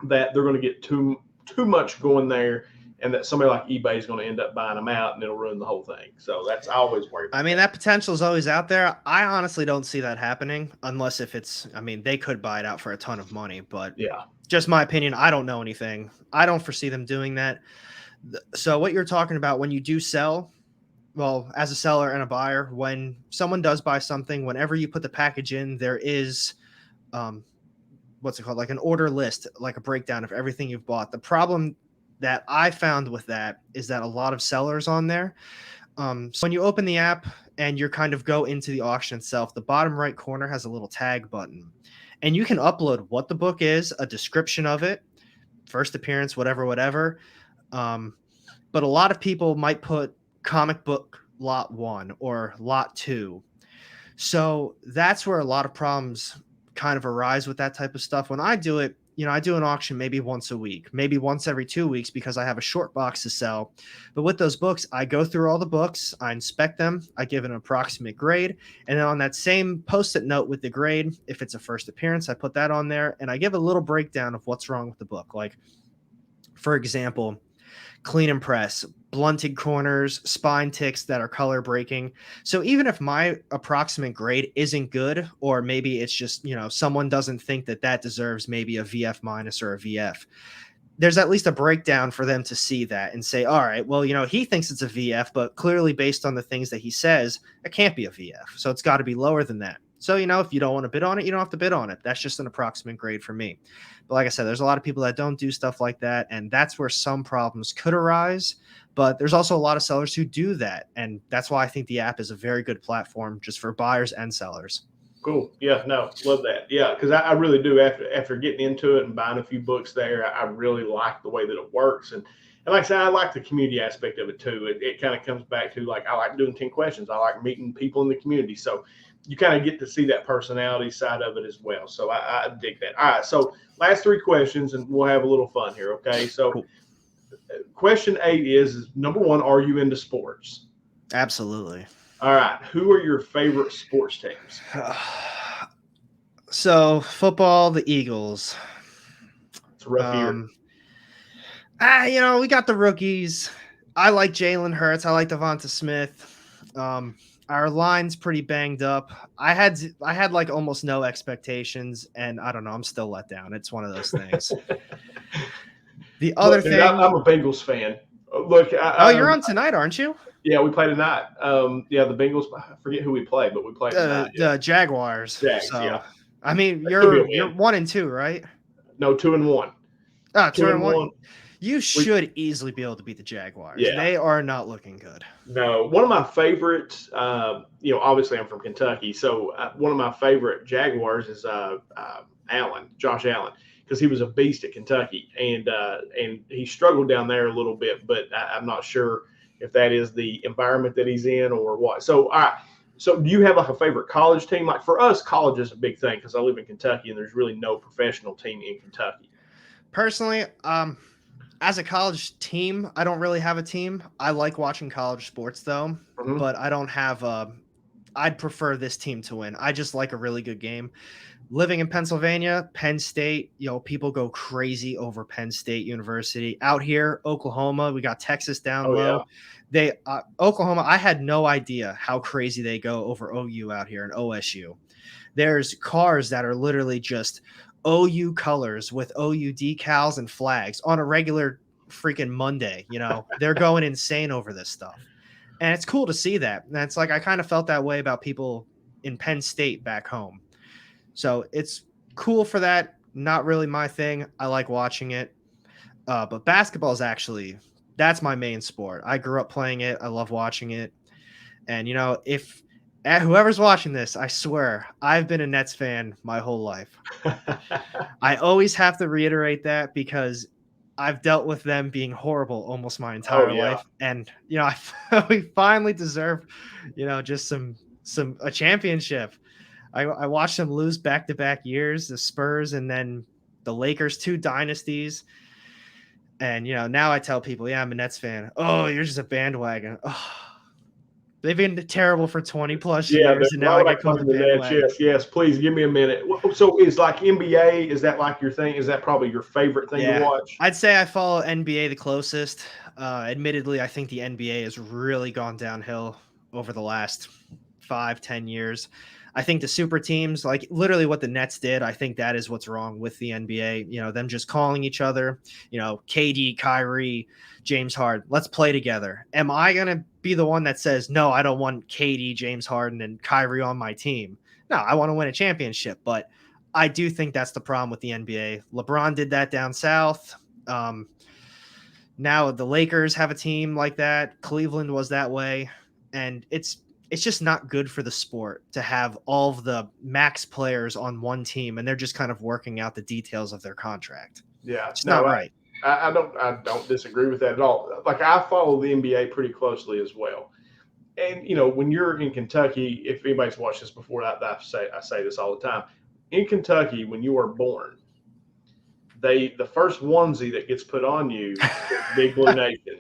[SPEAKER 1] that they're going to get too much going there, and that somebody like eBay is going to end up buying them out and it'll ruin the whole thing. So that's, I always worry about.
[SPEAKER 2] I mean, that potential is always out there. I honestly don't see that happening unless they could buy it out for a ton of money, but just my opinion. I don't know anything. I don't foresee them doing that. So what you're talking about when you do sell, well, as a seller and a buyer, when someone does buy something, whenever you put the package in, there is, what's it called? Like an order list, like a breakdown of everything you've bought. The problem that I found with that is that a lot of sellers on there. So when you open the app and you kind of go into the auction itself, the bottom right corner has a little tag button, and you can upload what the book is, a description of it, first appearance, whatever, whatever. Um, but a lot of people might put comic book lot 1 or lot 2. So that's where a lot of problems kind of arise with that type of stuff. When I do it, I do an auction maybe once a week, maybe once every 2 weeks, because I have a short box to sell. But with those books, I go through all the books, I inspect them, I give an approximate grade. And then on that same post-it note with the grade, if it's a first appearance, I put that on there and I give a little breakdown of what's wrong with the book. Like, for example, clean and press, blunted corners, spine ticks that are color breaking. So even if my approximate grade isn't good, or maybe it's just, someone doesn't think that that deserves maybe a VF minus or a VF, there's at least a breakdown for them to see that and say, all right, well, he thinks it's a VF, but clearly based on the things that he says, it can't be a VF. So it's got to be lower than that. So, if you don't want to bid on it, you don't have to bid on it. That's just an approximate grade for me. But like I said, there's a lot of people that don't do stuff like that. And that's where some problems could arise. But there's also a lot of sellers who do that. And that's why I think the app is a very good platform just for buyers and sellers.
[SPEAKER 1] Cool. Yeah, no, love that. Yeah, because I really do. After getting into it and buying a few books there, I really like the way that it works. And like I said, I like the community aspect of it too. It kind of comes back to, like, I like doing 10 questions. I like meeting people in the community. So you kind of get to see that personality side of it as well. So I dig that. All right. So last 3 questions and we'll have a little fun here. Okay. So
[SPEAKER 2] Cool.
[SPEAKER 1] Question 8 is number 1, are you into sports?
[SPEAKER 2] Absolutely.
[SPEAKER 1] All right. Who are your favorite sports teams?
[SPEAKER 2] So football, the Eagles.
[SPEAKER 1] It's a rough year.
[SPEAKER 2] We got the rookies. I like Jalen Hurts. I like Devonta Smith. Our line's pretty banged up. I had like almost no expectations, and I don't know. I'm still let down. It's one of those things. The other thing,
[SPEAKER 1] I'm a Bengals fan. Look,
[SPEAKER 2] you're on tonight, aren't you?
[SPEAKER 1] Yeah, we play tonight. Yeah, the Bengals. I forget who we played, but we played tonight.
[SPEAKER 2] The Jaguars.
[SPEAKER 1] Jags,
[SPEAKER 2] so,
[SPEAKER 1] yeah.
[SPEAKER 2] I mean, you're 1-2, right?
[SPEAKER 1] No, 2-1.
[SPEAKER 2] 2-1. You should easily be able to beat the Jaguars.
[SPEAKER 1] Yeah.
[SPEAKER 2] They are not looking good.
[SPEAKER 1] No, one of my favorites, obviously I'm from Kentucky, so one of my favorite Jaguars is Josh Allen, because he was a beast at Kentucky, and he struggled down there a little bit, but I'm not sure if that is the environment that he's in or what. So, all right. So do you have like a favorite college team? Like for us, college is a big thing because I live in Kentucky and there's really no professional team in Kentucky.
[SPEAKER 2] Personally, as a college team, I don't really have a team. I like watching college sports though, but I don't have I'd prefer this team to win. I just like a really good game. Living in Pennsylvania, Penn State, people go crazy over Penn State University. Out here, Oklahoma, we got Texas down low. Yeah. Oklahoma, I had no idea how crazy they go over OU out here and OSU. There's cars that are literally just OU colors with OU decals and flags on a regular freaking Monday. They're going insane over this stuff. And it's cool to see that. And it's like, I kind of felt that way about people in Penn State back home. So it's cool for that. Not really my thing. I like watching it. But basketball is that's my main sport. I grew up playing it. I love watching it. And, if whoever's watching this, I swear, I've been a Nets fan my whole life. I always have to reiterate that because I've dealt with them being horrible almost my entire life. And, we finally deserve, just a championship. I watched them lose back-to-back years, the Spurs and then the Lakers, 2 dynasties. And, now I tell people, yeah, I'm a Nets fan. Oh, you're just a bandwagon. Oh, they've been terrible for 20 plus years. And now I get called a bandwagon.
[SPEAKER 1] Yes, please give me a minute. So is like NBA, is that like your thing? Is that probably your favorite thing to watch?
[SPEAKER 2] I'd say I follow NBA the closest. Admittedly, I think the NBA has really gone downhill over the last 5-10 years. I think the super teams, like literally what the Nets did, I think that is what's wrong with the NBA. Them just calling each other, KD, Kyrie, James Harden, let's play together. Am I going to be the one that says, no, I don't want KD, James Harden, and Kyrie on my team? No, I want to win a championship. But I do think that's the problem with the NBA. LeBron did that down south. Now the Lakers have a team like that. Cleveland was that way, and it's just not good for the sport to have all of the max players on one team, and they're just kind of working out the details of their contract.
[SPEAKER 1] Yeah,
[SPEAKER 2] It's not
[SPEAKER 1] no,
[SPEAKER 2] right.
[SPEAKER 1] I don't disagree with that at all. Like I follow the NBA pretty closely as well. And when you're in Kentucky, if anybody's watched this before, I say this all the time. In Kentucky, when you are born, the first onesie that gets put on you is Big Blue Nation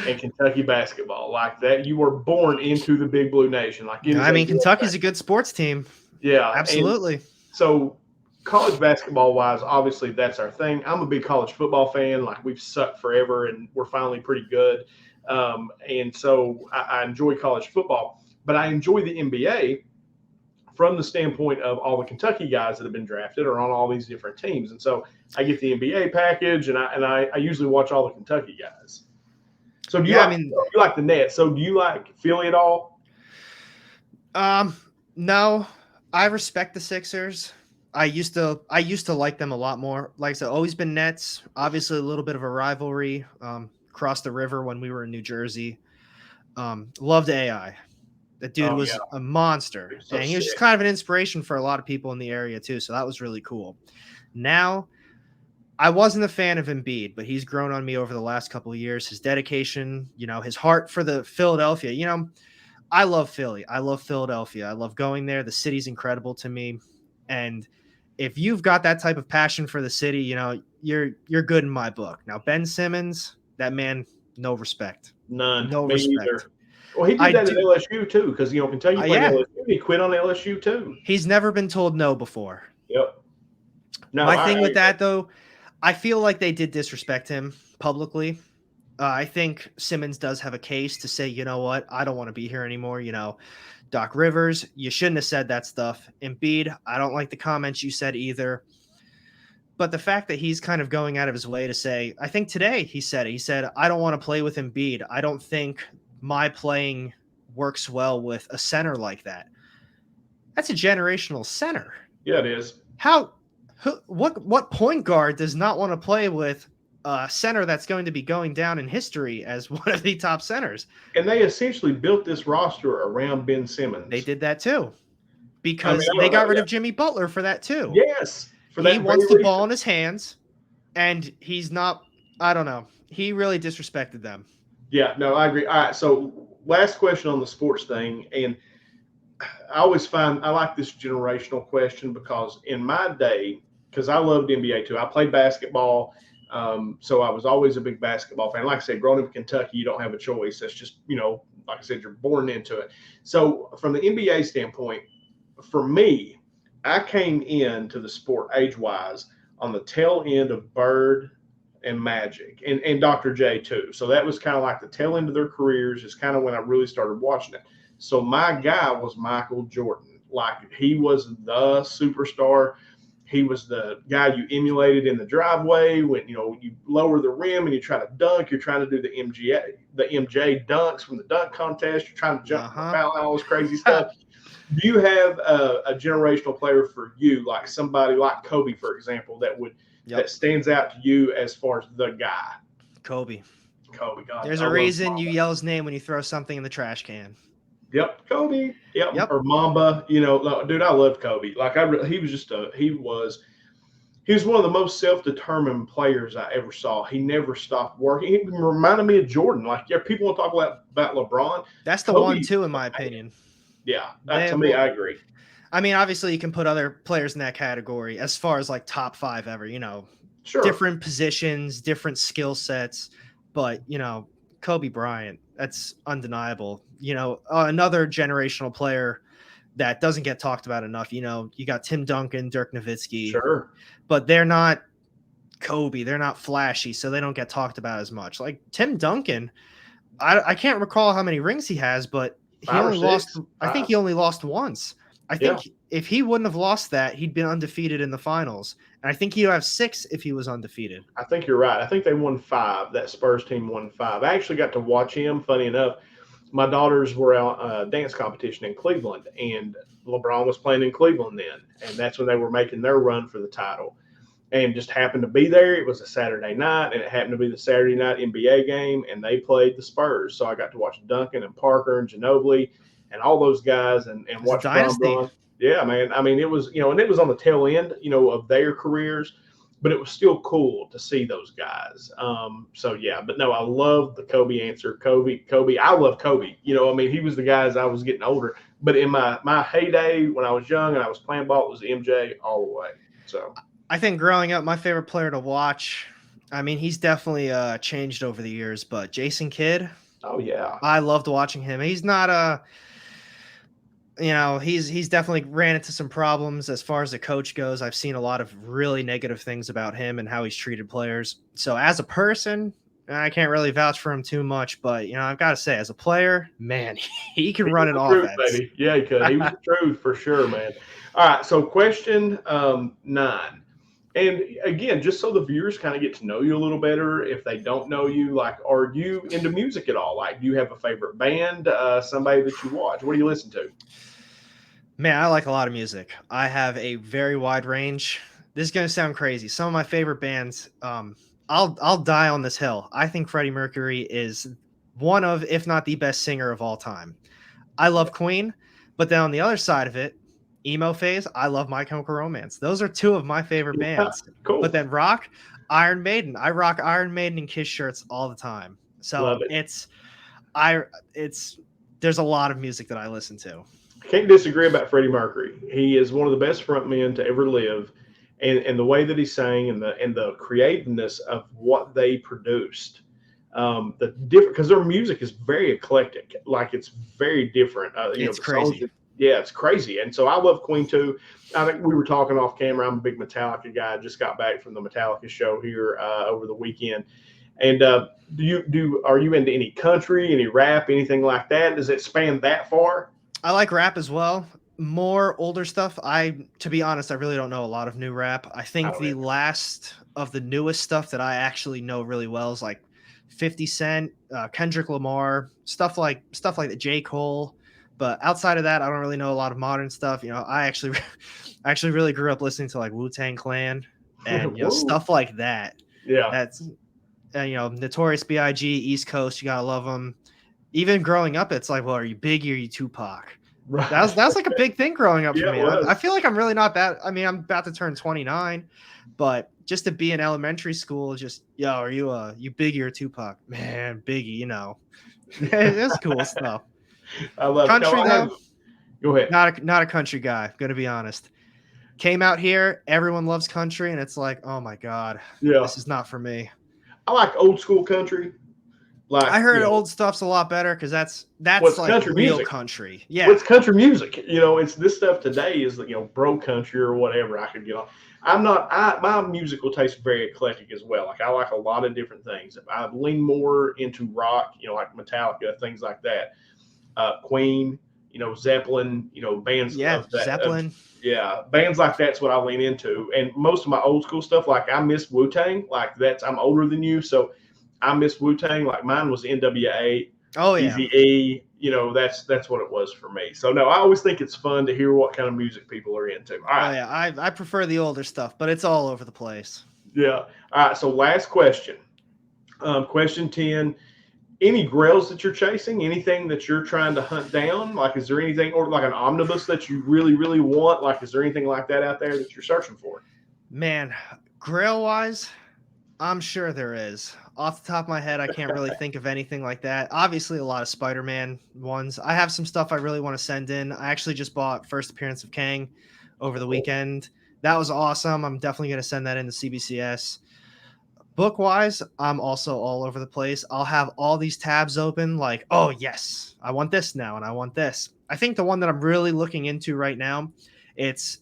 [SPEAKER 1] and Kentucky basketball. Like that, you were born into the Big Blue Nation. Like it is
[SPEAKER 2] I mean, Kentucky's a good sports team.
[SPEAKER 1] yeah,
[SPEAKER 2] Absolutely.
[SPEAKER 1] And so college basketball wise, obviously that's our thing. I'm a big college football fan. Like we've sucked forever, and we're finally pretty good. And so I enjoy college football, but I enjoy the NBA from the standpoint of all the Kentucky guys that have been drafted are on all these different teams. And so I get the NBA package, and I usually watch all the Kentucky guys. So do you you like the Nets? So do you like Philly at all?
[SPEAKER 2] No, I respect the Sixers. I used to like them a lot more. Like I said, always been Nets. Obviously, a little bit of a rivalry. Across the river when we were in New Jersey. Loved AI. That dude was a monster, and he was just kind of an inspiration for a lot of people in the area too. So that was really cool. Now, I wasn't a fan of Embiid, but he's grown on me over the last couple of years. His dedication, his heart for the Philadelphia. I love Philly. I love Philadelphia. I love going there. The city's incredible to me, and if you've got that type of passion for the city, you're good in my book. Now, Ben Simmons, that man, no respect.
[SPEAKER 1] None.
[SPEAKER 2] No
[SPEAKER 1] Me
[SPEAKER 2] respect.
[SPEAKER 1] either. Well, he did that at LSU too, because Kentucky played LSU. He quit on LSU too.
[SPEAKER 2] He's never been told no before.
[SPEAKER 1] Yep.
[SPEAKER 2] No, my thing with that though, I feel like they did disrespect him publicly. I think Simmons does have a case to say, you know what, I don't want to be here anymore. Doc Rivers, you shouldn't have said that stuff. Embiid, I don't like the comments you said either. But the fact that he's kind of going out of his way to say, I think today he said, I don't want to play with Embiid. I don't think my playing works well with a center like that. That's a generational center.
[SPEAKER 1] Yeah, it is.
[SPEAKER 2] What point guard does not want to play with a center that's going to be going down in history as one of the top centers?
[SPEAKER 1] And they essentially built this roster around Ben Simmons.
[SPEAKER 2] They did that too, because they got rid of Jimmy Butler for that too.
[SPEAKER 1] Yes.
[SPEAKER 2] He wants the ball in his hands, and he's not, I don't know. He really disrespected them.
[SPEAKER 1] Yeah, no, I agree. All right, so last question on the sports thing, and I always find I like this generational question because in my day, because I loved NBA too, I played basketball, so I was always a big basketball fan. Like I said, growing up in Kentucky, you don't have a choice. That's just, like I said, you're born into it. So from the NBA standpoint, for me, I came into the sport age-wise on the tail end of Bird and Magic and Dr. J too. So that was kind of like the tail end of their careers. Is kind of when I really started watching it. So my guy was Michael Jordan. Like he was the superstar. He was the guy you emulated in the driveway when you lower the rim and you try to dunk. You're trying to do the MJ dunks from the dunk contest. You're trying to jump from the foul line, all this crazy stuff. Do you have a generational player for you, like somebody like Kobe, for example, that stands out to you as far as the guy?
[SPEAKER 2] Kobe, God. There's
[SPEAKER 1] a
[SPEAKER 2] reason you yell his name when you throw something in the trash can.
[SPEAKER 1] Yep, Kobe. Yep. Or Mamba. Dude, I loved Kobe. Like he was one of the most self-determined players I ever saw. He never stopped working. He reminded me of Jordan. Like, people want to talk about LeBron.
[SPEAKER 2] That's the one too, in my opinion.
[SPEAKER 1] Yeah, to me, I agree.
[SPEAKER 2] I mean, obviously, you can put other players in that category as far as like top 5 ever.
[SPEAKER 1] Sure.
[SPEAKER 2] Different positions, different skill sets, but Kobe Bryant, that's undeniable. Another generational player that doesn't get talked about enough. You got Tim Duncan, Dirk Nowitzki.
[SPEAKER 1] Sure.
[SPEAKER 2] But they're not Kobe. They're not flashy, so they don't get talked about as much. Like Tim Duncan, I can't recall how many rings he has, but he only lost. I think he only lost once. I think if he wouldn't have lost that, he'd been undefeated in the finals. And I think he'd have 6 if he was undefeated.
[SPEAKER 1] I think you're right. I think they won 5. That Spurs team won 5. I actually got to watch him. Funny enough, my daughters were out a dance competition in Cleveland, and LeBron was playing in Cleveland then. And that's when they were making their run for the title. and just happened to be there. It was a Saturday night, and it happened to be the Saturday night NBA game, and they played the Spurs. So I got to watch Duncan and Parker and Ginobili and all those guys, and
[SPEAKER 2] It's a
[SPEAKER 1] watch Bron
[SPEAKER 2] dynasty.
[SPEAKER 1] Bron. Yeah, man. I mean, it was, and it was on the tail end, of their careers, but it was still cool to see those guys. So yeah, but no, I love the Kobe answer. Kobe. I love Kobe. I mean, he was the guy as I was getting older. But in my heyday when I was young and I was playing ball, it was MJ all the way. So
[SPEAKER 2] I think growing up, my favorite player to watch, I mean, he's definitely changed over the years, but Jason Kidd,
[SPEAKER 1] oh yeah,
[SPEAKER 2] I loved watching him. He's not he's definitely ran into some problems as far as the coach goes. I've seen a lot of really negative things about him and how he's treated players. So as a person, I can't really vouch for him too much, but I've got to say, as a player, man, he can run an
[SPEAKER 1] truth,
[SPEAKER 2] offense.
[SPEAKER 1] baby. Yeah, he could. He was the truth for sure, man. All right, so question 9. And again, just so the viewers kind of get to know you a little better, if they don't know you, like, are you into music at all? Like, do you have a favorite band, somebody that you watch? What do you listen to?
[SPEAKER 2] Man, I like a lot of music. I have a very wide range. This is going to sound crazy. Some of my favorite bands, I'll die on this hill. I think Freddie Mercury is one of, if not the best singer of all time. I love Queen, but then on the other side of it, emo phase, I love My Chemical Romance. Those are two of my favorite bands.
[SPEAKER 1] Cool.
[SPEAKER 2] But then rock, Iron Maiden. I rock Iron Maiden and Kiss shirts all the time. So
[SPEAKER 1] Love it.
[SPEAKER 2] there's a lot of music that I listen to.
[SPEAKER 1] Can't disagree about Freddie Mercury. He is one of the best frontmen to ever live, and the way that he sang and the creativeness of what they produced. The different, because their music is very eclectic, like it's very different.
[SPEAKER 2] It's
[SPEAKER 1] the
[SPEAKER 2] crazy.
[SPEAKER 1] songs, yeah, it's crazy. And so I love Queen too. I think we were talking off camera. I'm a big Metallica guy. I just got back from the Metallica show here over the weekend. And are you into any country, any rap, anything like that? Does it span that far?
[SPEAKER 2] I like rap as well. More older stuff. To be honest, I really don't know a lot of new rap. I think the last of the newest stuff that I actually know really well is like 50 Cent, Kendrick Lamar, stuff like that, J. Cole. But outside of that, I don't really know a lot of modern stuff. I actually really grew up listening to like Wu-Tang Clan and stuff like that.
[SPEAKER 1] Yeah.
[SPEAKER 2] That's Notorious B.I.G., East Coast, you gotta love them. Even growing up, it's like, well, are you Biggie or are you Tupac?
[SPEAKER 1] Right.
[SPEAKER 2] That's like a big thing growing up for me. I feel like I'm really not that. I mean, I'm about to turn 29, but just to be in elementary school, just are you Biggie or Tupac? Man, Biggie, it's cool stuff.
[SPEAKER 1] I love
[SPEAKER 2] country
[SPEAKER 1] it.
[SPEAKER 2] though.
[SPEAKER 1] Go ahead.
[SPEAKER 2] Not a country guy. I'm gonna be honest. Came out here, everyone loves country, and it's like, oh my god, this is not for me.
[SPEAKER 1] I like old school country. Like,
[SPEAKER 2] I heard old stuff's a lot better because that's like
[SPEAKER 1] country
[SPEAKER 2] real
[SPEAKER 1] music.
[SPEAKER 2] country. Yeah,
[SPEAKER 1] what's country music? It's this stuff today is bro country or whatever I could get on. My musical taste is very eclectic as well. Like I like a lot of different things. I lean more into rock, like Metallica, things like that. Queen, Zeppelin, bands.
[SPEAKER 2] Yeah, Zeppelin.
[SPEAKER 1] Bands like that's what I lean into. And most of my old school stuff, like I miss Wu-Tang. Like I'm older than you, so I miss Wu-Tang. Like mine was NWA.
[SPEAKER 2] Oh yeah.
[SPEAKER 1] Eazy-E, that's what it was for me. So no, I always think it's fun to hear what kind of music people are into. All right.
[SPEAKER 2] Oh yeah, I prefer the older stuff, but it's all over the place.
[SPEAKER 1] Yeah. All right. So last question. Question 10. Any grails that you're chasing? Anything that you're trying to hunt down? Like, is there anything, or like an omnibus that you really, really want? Like, is there anything like that out there that you're searching for?
[SPEAKER 2] Man, grail wise, I'm sure there is. Off the top of my head, I can't really think of anything like that. Obviously, a lot of Spider-Man ones. I have some stuff I really want to send in. I actually just bought First Appearance of Kang over the weekend. That was awesome. I'm definitely going to send that in to CBCS. Book-wise, I'm also all over the place. I'll have all these tabs open like, oh, yes, I want this now, and I want this. I think the one that I'm really looking into right now, it's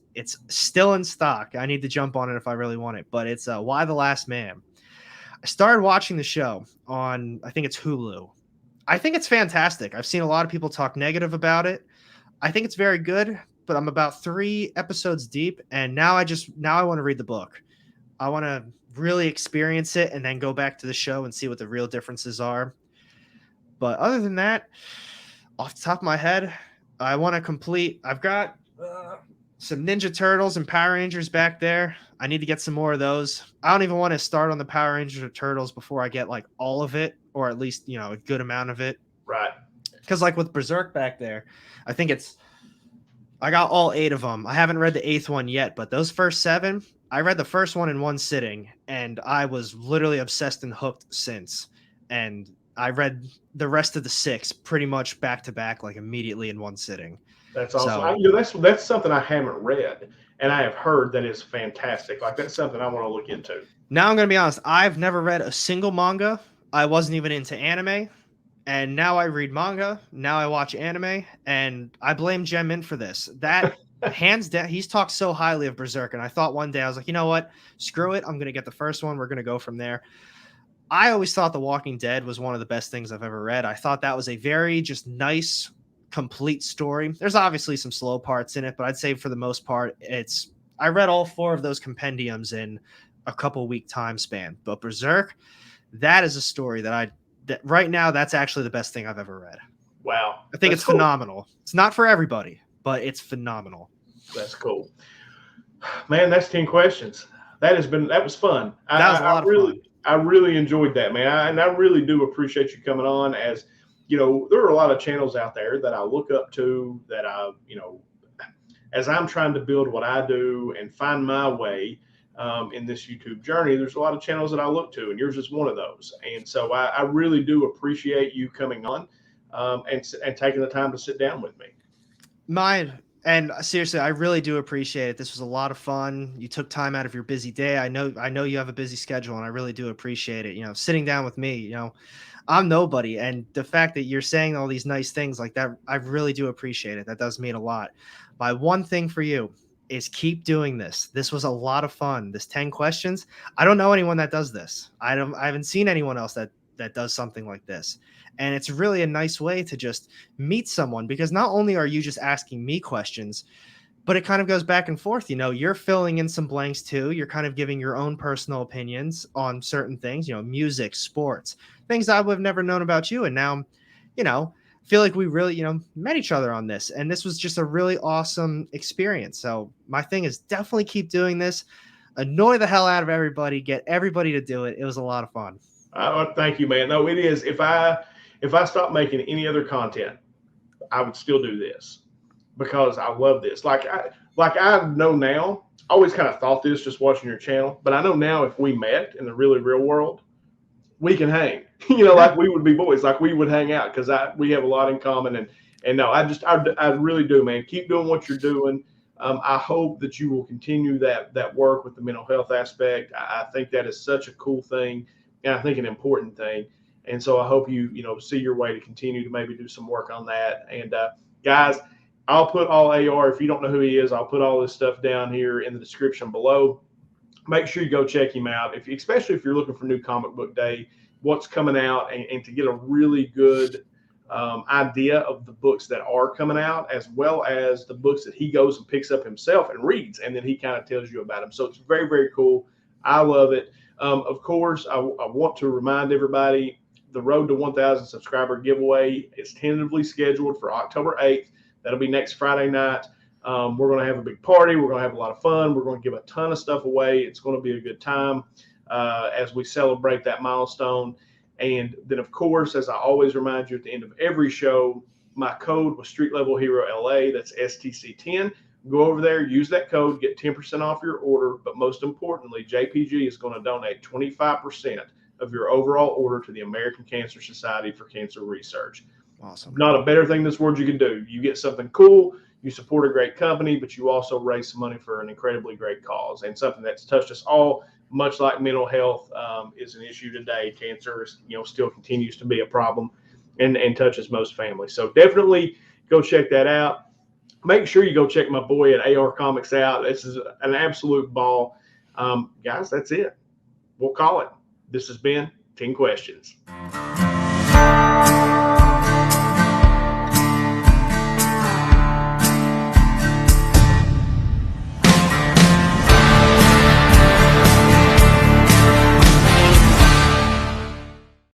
[SPEAKER 2] still in stock. I need to jump on it if I really want it, but it's Why the Last Man. I started watching the show on, I think it's Hulu. I think it's fantastic. I've seen a lot of people talk negative about it. I think it's very good, but I'm about 3 episodes deep, and now I want to read the book. I want to really experience it and then go back to the show and see what the real differences are. But other than that, off the top of my head, I want to complete. I've got some Ninja Turtles and Power Rangers back there. I need to get some more of those. I don't even want to start on the Power Rangers or Turtles before I get like all of it, or at least, a good amount of it.
[SPEAKER 1] Right.
[SPEAKER 2] Because like with Berserk back there, I think I got all 8 of them. I haven't read the 8th one yet, but those first 7, I read the first one in one sitting, and I was literally obsessed and hooked since. And I read the rest of the 6 pretty much back to back, like immediately in one sitting.
[SPEAKER 1] That's awesome.
[SPEAKER 2] So,
[SPEAKER 1] That's something I haven't read, and I have heard that is fantastic. Like that's something I want to look into.
[SPEAKER 2] now I'm going to be honest. I've never read a single manga. I wasn't even into anime. And now I read manga. Now I watch anime. And I blame Jem Mint for this. That hands down, he's talked so highly of Berserk. And I thought one day, I was like, you know what? Screw it. I'm going to get the first one. We're going to go from there. I always thought The Walking Dead was one of the best things I've ever read. I thought that was a very just nice, complete story. There's obviously some slow parts in it, but I'd say for the most part, I read all 4 of those compendiums in a couple week time span. But Berserk, that is a story that right now, that's actually the best thing I've ever read.
[SPEAKER 1] Wow.
[SPEAKER 2] I think it's cool. Phenomenal. It's not for everybody, but it's phenomenal.
[SPEAKER 1] That's cool. Man, that's 10 questions. That was fun.
[SPEAKER 2] That was a lot of fun.
[SPEAKER 1] I really enjoyed that, man. And I really do appreciate you coming on. As there are a lot of channels out there that I look up to, that as I'm trying to build what I do and find my way in this YouTube journey, there's a lot of channels that I look to, and yours is one of those. And so I really do appreciate you coming on and taking the time to sit down with me.
[SPEAKER 2] And seriously, I really do appreciate it. This was a lot of fun. You took time out of your busy day. I know you have a busy schedule, and I really do appreciate it. Sitting down with me, I'm nobody. And the fact that you're saying all these nice things like that, I really do appreciate it. That does mean a lot. My one thing for you is keep doing this. This was a lot of fun. This 10 questions. I don't know anyone that does this. I haven't seen anyone else that does something like this. And it's really a nice way to just meet someone, because not only are you just asking me questions, but it kind of goes back and forth. You're filling in some blanks too. You're kind of giving your own personal opinions on certain things, music, sports, things I would have never known about you. And now, feel like we really, met each other on this. And this was just a really awesome experience. So my thing is definitely keep doing this. Annoy the hell out of everybody. Get everybody to do it. It was a lot of fun.
[SPEAKER 1] Thank you, man. No, it is. If I stopped making any other content, I would still do this because I love this. Like I know now, I always kind of thought this just watching your channel, but I know now if we met in the really real world, we can hang, like we would be boys, like we would hang out because we have a lot in common. And no, I really do, man. Keep doing what you're doing. I hope that you will continue that work with the mental health aspect. I think that is such a cool thing, and I think an important thing. And so I hope you see your way to continue to maybe do some work on that. And guys, I'll put all AR, if you don't know who he is, I'll put all this stuff down here in the description below. Make sure you go check him out, especially if you're looking for New Comic Book Day, what's coming out, and to get a really good idea of the books that are coming out, as well as the books that he goes and picks up himself and reads, and then he kind of tells you about them. So it's very, very cool. I love it. Of course, I want to remind everybody, the Road to 1,000 subscriber giveaway is tentatively scheduled for October 8th. That'll be next Friday night. We're going to have a big party. We're going to have a lot of fun. We're going to give a ton of stuff away. It's going to be a good time as we celebrate that milestone. And then, of course, as I always remind you at the end of every show, my code was Street Level Hero LA. That's STC10. Go over there, use that code, get 10% off your order. But most importantly, JPG is going to donate 25% of your overall order to the American Cancer Society for Cancer Research.
[SPEAKER 2] Awesome.
[SPEAKER 1] Not a better thing in this world you can do. You get something cool, you support a great company, but you also raise some money for an incredibly great cause and something that's touched us all. Much like mental health is an issue today, cancer still continues to be a problem and touches most families. So definitely go check that out. Make sure you go check my boy at AR Comics out. This is an absolute ball. Guys, that's it. We'll call it. This has been 10 Questions.